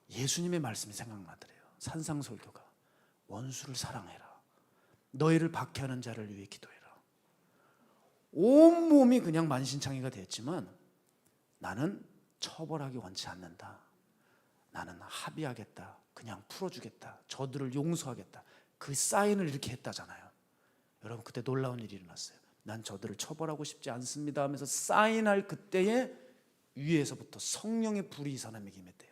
예수님의 말씀이 생각나더래요. 산상설교가 원수를 사랑해라, 너희를 박해하는 자를 위해 기도해라. 온몸이 그냥 만신창이가 됐지만, 나는 처벌하기 원치 않는다, 나는 합의하겠다, 그냥 풀어주겠다, 저들을 용서하겠다, 그 사인을 이렇게 했다잖아요. 여러분, 그때 놀라운 일이 일어났어요. 난 저들을 처벌하고 싶지 않습니다 하면서 사인할 그때에 위에서부터 성령의 불이 이 사람에게 임했대요.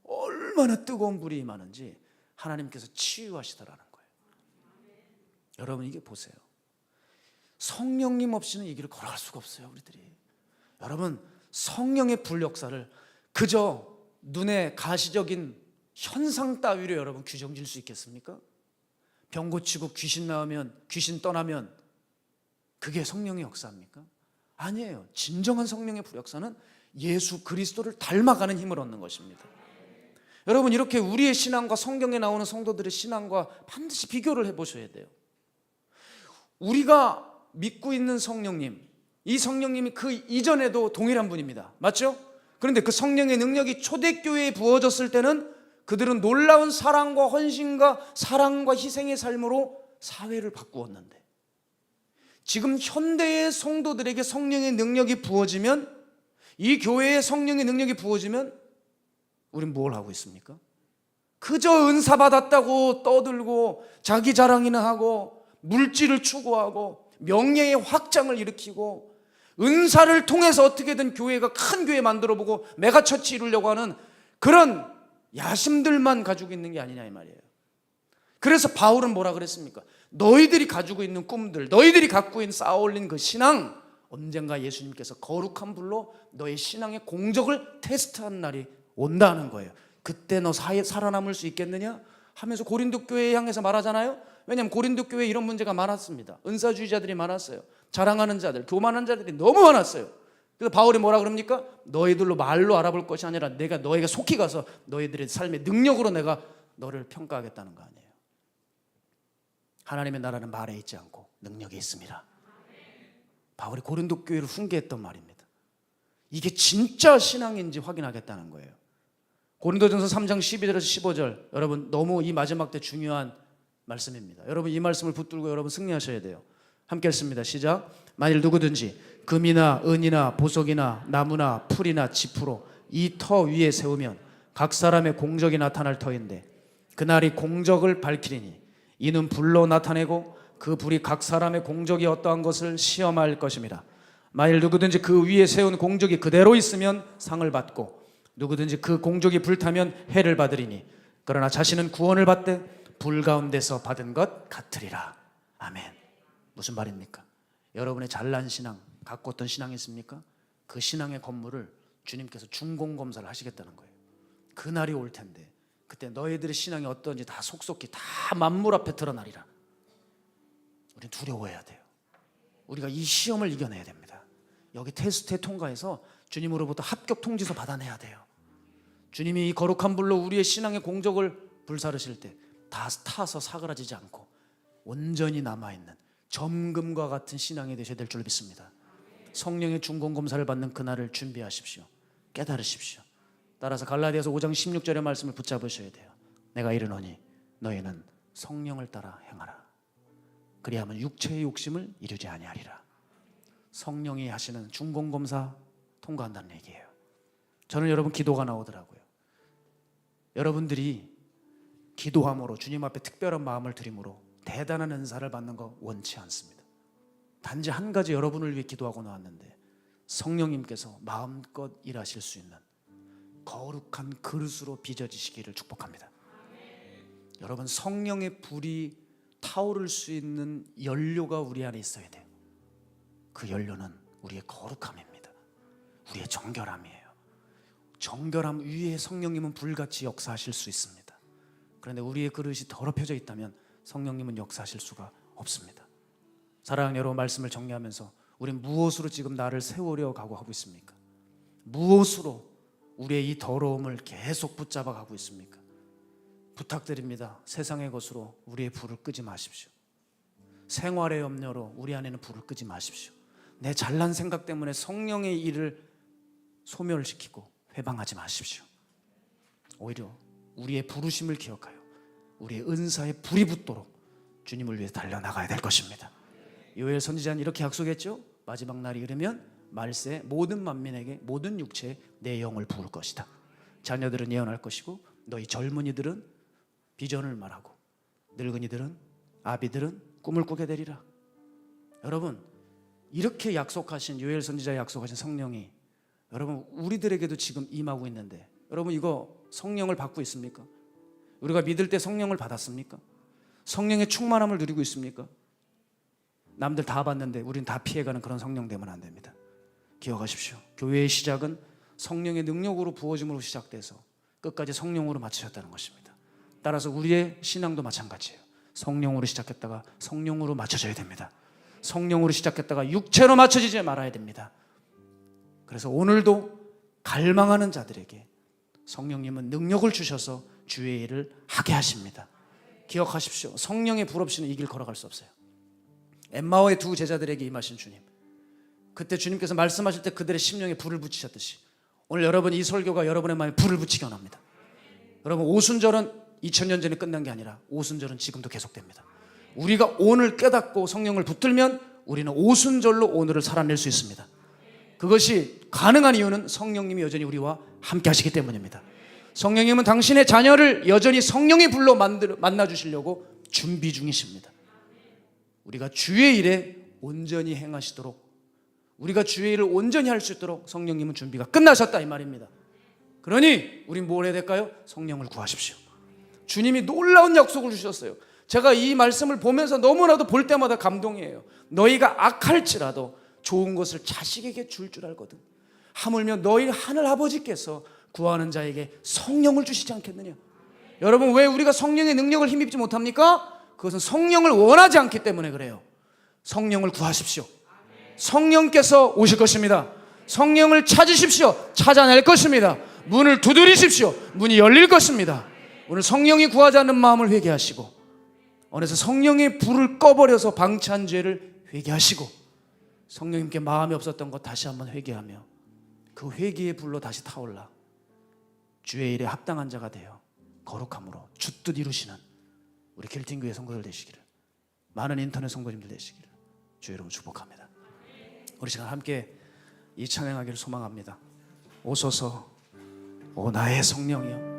얼마나 뜨거운 불이 임하는지 하나님께서 치유하시더라는 거예요. 여러분, 이게 보세요. 성령님 없이는 이 길을 걸어갈 수가 없어요, 우리들이. 여러분, 성령의 불 역사를 그저 눈에 가시적인 현상 따위로 여러분 규정 지을 수 있겠습니까? 병 고치고 귀신 나오면, 귀신 떠나면 그게 성령의 역사입니까? 아니에요. 진정한 성령의 불 역사는 예수 그리스도를 닮아가는 힘을 얻는 것입니다. 여러분, 이렇게 우리의 신앙과 성경에 나오는 성도들의 신앙과 반드시 비교를 해보셔야 돼요. 우리가 믿고 있는 성령님, 이 성령님이 그 이전에도 동일한 분입니다. 맞죠? 그런데 그 성령의 능력이 초대교회에 부어졌을 때는 그들은 놀라운 사랑과 헌신과 사랑과 희생의 삶으로 사회를 바꾸었는데, 지금 현대의 성도들에게 성령의 능력이 부어지면, 이 교회에 성령의 능력이 부어지면 우린 뭘 하고 있습니까? 그저 은사 받았다고 떠들고 자기 자랑이나 하고 물질을 추구하고 명예의 확장을 일으키고, 은사를 통해서 어떻게든 교회가 큰 교회 만들어보고 메가처치 이루려고 하는 그런 야심들만 가지고 있는 게 아니냐 이 말이에요. 그래서 바울은 뭐라 그랬습니까? 너희들이 가지고 있는 꿈들, 너희들이 갖고 있는 쌓아올린 그 신앙, 언젠가 예수님께서 거룩한 불로 너의 신앙의 공적을 테스트하는 날이 온다는 거예요. 그때 너 살아남을 수 있겠느냐? 하면서 고린도 교회에 향해서 말하잖아요. 왜냐하면 고린도 교회에 이런 문제가 많았습니다. 은사주의자들이 많았어요. 자랑하는 자들, 교만한 자들이 너무 많았어요. 그래서 바울이 뭐라 그럽니까? 너희들로 말로 알아볼 것이 아니라 내가 너에게 속히 가서 너희들의 삶의 능력으로 내가 너를 평가하겠다는 거 아니에요. 하나님의 나라는 말에 있지 않고 능력에 있습니다. 바울이 고린도 교회를 훈계했던 말입니다. 이게 진짜 신앙인지 확인하겠다는 거예요. 고린도전서 3장 12절에서 15절, 여러분 너무 이 마지막 때 중요한 말씀입니다. 여러분 이 말씀을 붙들고 여러분 승리하셔야 돼요. 함께 했습니다. 시작. 만일 누구든지 금이나 은이나 보석이나 나무나 풀이나 지푸로 이 터 위에 세우면 각 사람의 공적이 나타날 터인데 그날이 공적을 밝히리니 이는 불로 나타내고 그 불이 각 사람의 공적이 어떠한 것을 시험할 것입니다. 만일 누구든지 그 위에 세운 공적이 그대로 있으면 상을 받고 누구든지 그 공적이 불타면 해를 받으리니 그러나 자신은 구원을 받되 불 가운데서 받은 것 같으리라. 아멘. 무슨 말입니까? 여러분의 잘난 신앙, 갖고 어떤 신앙이 있습니까? 그 신앙의 건물을 주님께서 중공검사를 하시겠다는 거예요. 그날이 올 텐데 그때 너희들의 신앙이 어떤지 다 속속히 다 만물 앞에 드러나리라. 우리는 두려워해야 돼요. 우리가 이 시험을 이겨내야 됩니다. 여기 테스트에 통과해서 주님으로부터 합격 통지서 받아내야 돼요. 주님이 이 거룩한 불로 우리의 신앙의 공적을 불사르실 때 다 타서 사그라지지 않고 온전히 남아있는 점금과 같은 신앙이 되셔야 될 줄 믿습니다. 성령의 중공검사를 받는 그날을 준비하십시오. 깨달으십시오. 따라서 갈라디아서 5장 16절의 말씀을 붙잡으셔야 돼요. 내가 이르노니 너희는 성령을 따라 행하라. 그리하면 육체의 욕심을 이루지 아니하리라. 성령이 하시는 중공검사 통과한다는 얘기예요. 저는 여러분 기도가 나오더라고요. 여러분들이 기도함으로 주님 앞에 특별한 마음을 드림으로 대단한 은사를 받는 거 원치 않습니다. 단지 한 가지 여러분을 위해 기도하고 나왔는데 성령님께서 마음껏 일하실 수 있는 거룩한 그릇으로 빚어지시기를 축복합니다. 여러분 성령의 불이 타오를 수 있는 연료가 우리 안에 있어야 돼요. 그 연료는 우리의 거룩함입니다. 우리의 정결함이에요. 정결함 위에 성령님은 불같이 역사하실 수 있습니다. 그런데 우리의 그릇이 더럽혀져 있다면 성령님은 역사하실 수가 없습니다. 사랑하는 여러분, 말씀을 정리하면서 우린 무엇으로 지금 나를 세우려 가고 하고 있습니까? 무엇으로 우리의 이 더러움을 계속 붙잡아 가고 있습니까? 부탁드립니다. 세상의 것으로 우리의 불을 끄지 마십시오. 생활의 염려로 우리 안에는 불을 끄지 마십시오. 내 잘난 생각 때문에 성령의 일을 소멸시키고 회방하지 마십시오. 오히려 우리의 부르심을 기억하여 우리의 은사에 불이 붙도록 주님을 위해 달려나가야 될 것입니다. 요엘 선지자는 이렇게 약속했죠. 마지막 날이 이르면 말세 모든 만민에게 모든 육체에 내 영을 부을 것이다. 자녀들은 예언할 것이고 너희 젊은이들은 비전을 말하고 늙은이들은 아비들은 꿈을 꾸게 되리라. 여러분 이렇게 약속하신 요엘 선지자의 약속하신 성령이 여러분 우리들에게도 지금 임하고 있는데 여러분 이거 성령을 받고 있습니까? 우리가 믿을 때 성령을 받았습니까? 성령의 충만함을 누리고 있습니까? 남들 다 받는데 우리는 다 피해가는 그런 성령 되면 안 됩니다. 기억하십시오. 교회의 시작은 성령의 능력으로 부어짐으로 시작돼서 끝까지 성령으로 마치셨다는 것입니다. 따라서 우리의 신앙도 마찬가지예요. 성령으로 시작했다가 성령으로 맞춰져야 됩니다. 성령으로 시작했다가 육체로 맞춰지지 말아야 됩니다. 그래서 오늘도 갈망하는 자들에게 성령님은 능력을 주셔서 주의 일을 하게 하십니다. 기억하십시오. 성령의 불 없이는 이 길 걸어갈 수 없어요. 엠마오의 두 제자들에게 임하신 주님, 그때 주님께서 말씀하실 때 그들의 심령에 불을 붙이셨듯이 오늘 여러분 이 설교가 여러분의 마음에 불을 붙이기 원합니다. 여러분 오순절은 2000년 전에 끝난 게 아니라 오순절은 지금도 계속됩니다. 우리가 오늘 깨닫고 성령을 붙들면 우리는 오순절로 오늘을 살아낼 수 있습니다. 그것이 가능한 이유는 성령님이 여전히 우리와 함께 하시기 때문입니다. 성령님은 당신의 자녀를 여전히 성령의 불로 만나주시려고 준비 중이십니다. 우리가 주의 일에 온전히 행하시도록, 우리가 주의 일을 온전히 할 수 있도록 성령님은 준비가 끝나셨다 이 말입니다. 그러니 우린 뭘 해야 될까요? 성령을 구하십시오. 주님이 놀라운 약속을 주셨어요. 제가 이 말씀을 보면서 너무나도 볼 때마다 감동이에요. 너희가 악할지라도 좋은 것을 자식에게 줄 알거든. 하물며 너희 하늘 아버지께서 구하는 자에게 성령을 주시지 않겠느냐. 여러분 왜 우리가 성령의 능력을 힘입지 못합니까? 그것은 성령을 원하지 않기 때문에 그래요. 성령을 구하십시오. 성령께서 오실 것입니다. 성령을 찾으십시오. 찾아낼 것입니다. 문을 두드리십시오. 문이 열릴 것입니다. 오늘 성령이 구하지 않는 마음을 회개하시고, 어느새 성령의 불을 꺼버려서 방치한 죄를 회개하시고, 성령님께 마음이 없었던 것 다시 한번 회개하며 그 회개의 불로 다시 타올라 주의 일에 합당한 자가 되어 거룩함으로 주뜻 이루시는 우리 길팅교회 성도들 되시기를, 많은 인터넷 성도님들 되시기를 주의 이름으로 축복합니다. 우리 시간 함께 이 찬양하기를 소망합니다. 오소서 오 나의 성령이여.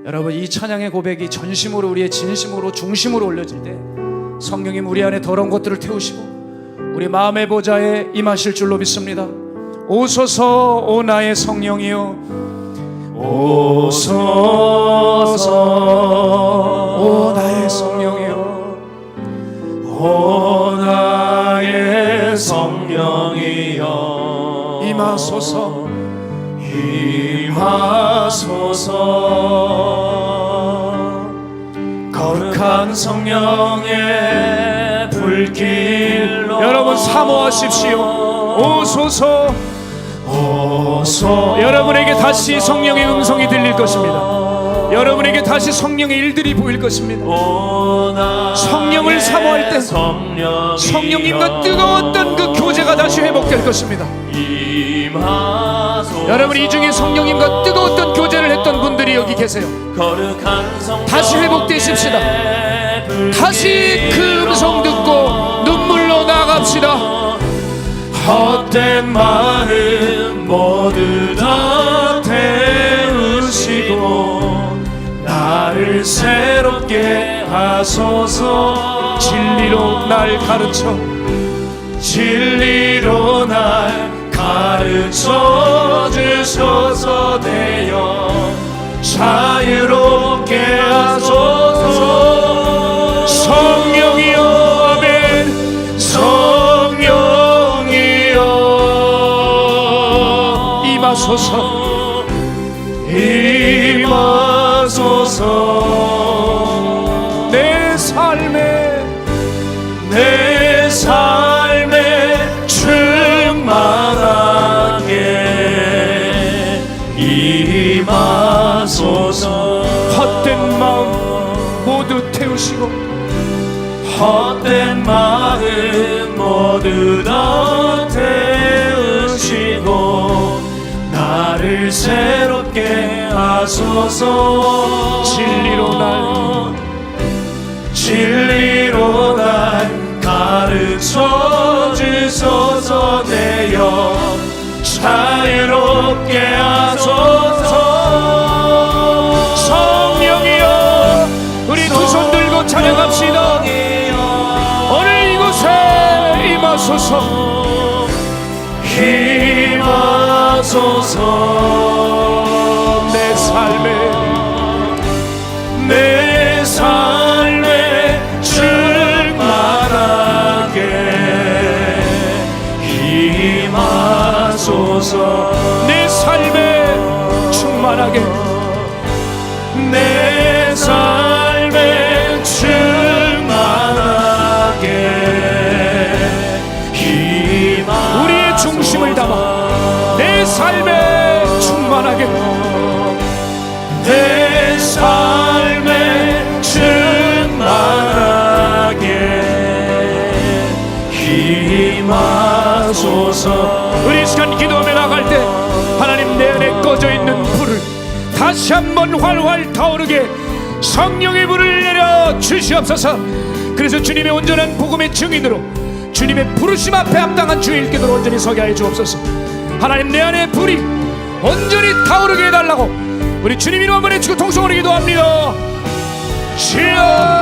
여러분, 이 찬양의 고백이 전심으로, 우리의 진심으로, 중심으로 올려질 때 성령님 우리 안에 더러운 것들을 태우시고 우리 마음의 보좌에 임하실 줄로 믿습니다. 오소서 오 나의 성령이여. 오소서 오 나의 성령이여. 오 나의 성령이여. 임하소서 임하소서. 거룩한 성령의 불길로 여러분 사모하십시오. 오소서. 오소서. 여러분에게 다시 성령의 음성이 들릴 것입니다. 여러분에게 다시 성령의 일들이 보일 것입니다. 성령을 사모할 때 성령님과 뜨거웠던 그 교제가 다시 회복될 것입니다. 여러분, 이 중에 성령님과 뜨거웠던 교제를 했던 분들이 여기 계세요. 다시 회복되십시다. 다시 그 음성 듣고 눈물로 나아갑시다. 헛된 마음 모두 다 태우시고 나를 새롭게 하소서. 진리로 날 가르쳐, 진리로 날 가르쳐 주소서. 되어 자유롭게 하소서. 성령이여. 아멘. 성령이여 임하소서. 임하소서. 내 삶에 충만하게 임하소서. 헛된 마음 모두 태우시고 헛된 마음 모두 다 태우시고 나를 새롭게 하소서. 진리로 날 가르쳐 주소서. 되어 자유롭게 하소서. 성령이여. 우리 두 손 들고 찬양합시다. 오늘 이곳에 임하소서. 임하소서. 내 삶에 충만하게 임하소서. 내 삶에 충만하게, 내 삶에 충만하게 임하소서. 우리의 중심을 담아 내 삶에 충만하게, 내 삶에 충만하게 임하소서. 우리 이 시간 기도하며 나갈 때 하나님 내 안에 꺼져 있는 불을 다시 한번 활활 타오르게 성령의 불을 내려 주시옵소서. 그래서 주님의 온전한 복음의 증인으로 주님의 부르심 앞에 합당한 주의 일꾼으로 온전히 서게 하여 주옵소서. 하나님 내 안에 불이 온전히 타오르게 해달라고 우리 주님 이름 한번 외치고 통성으로 기도합니다. 주여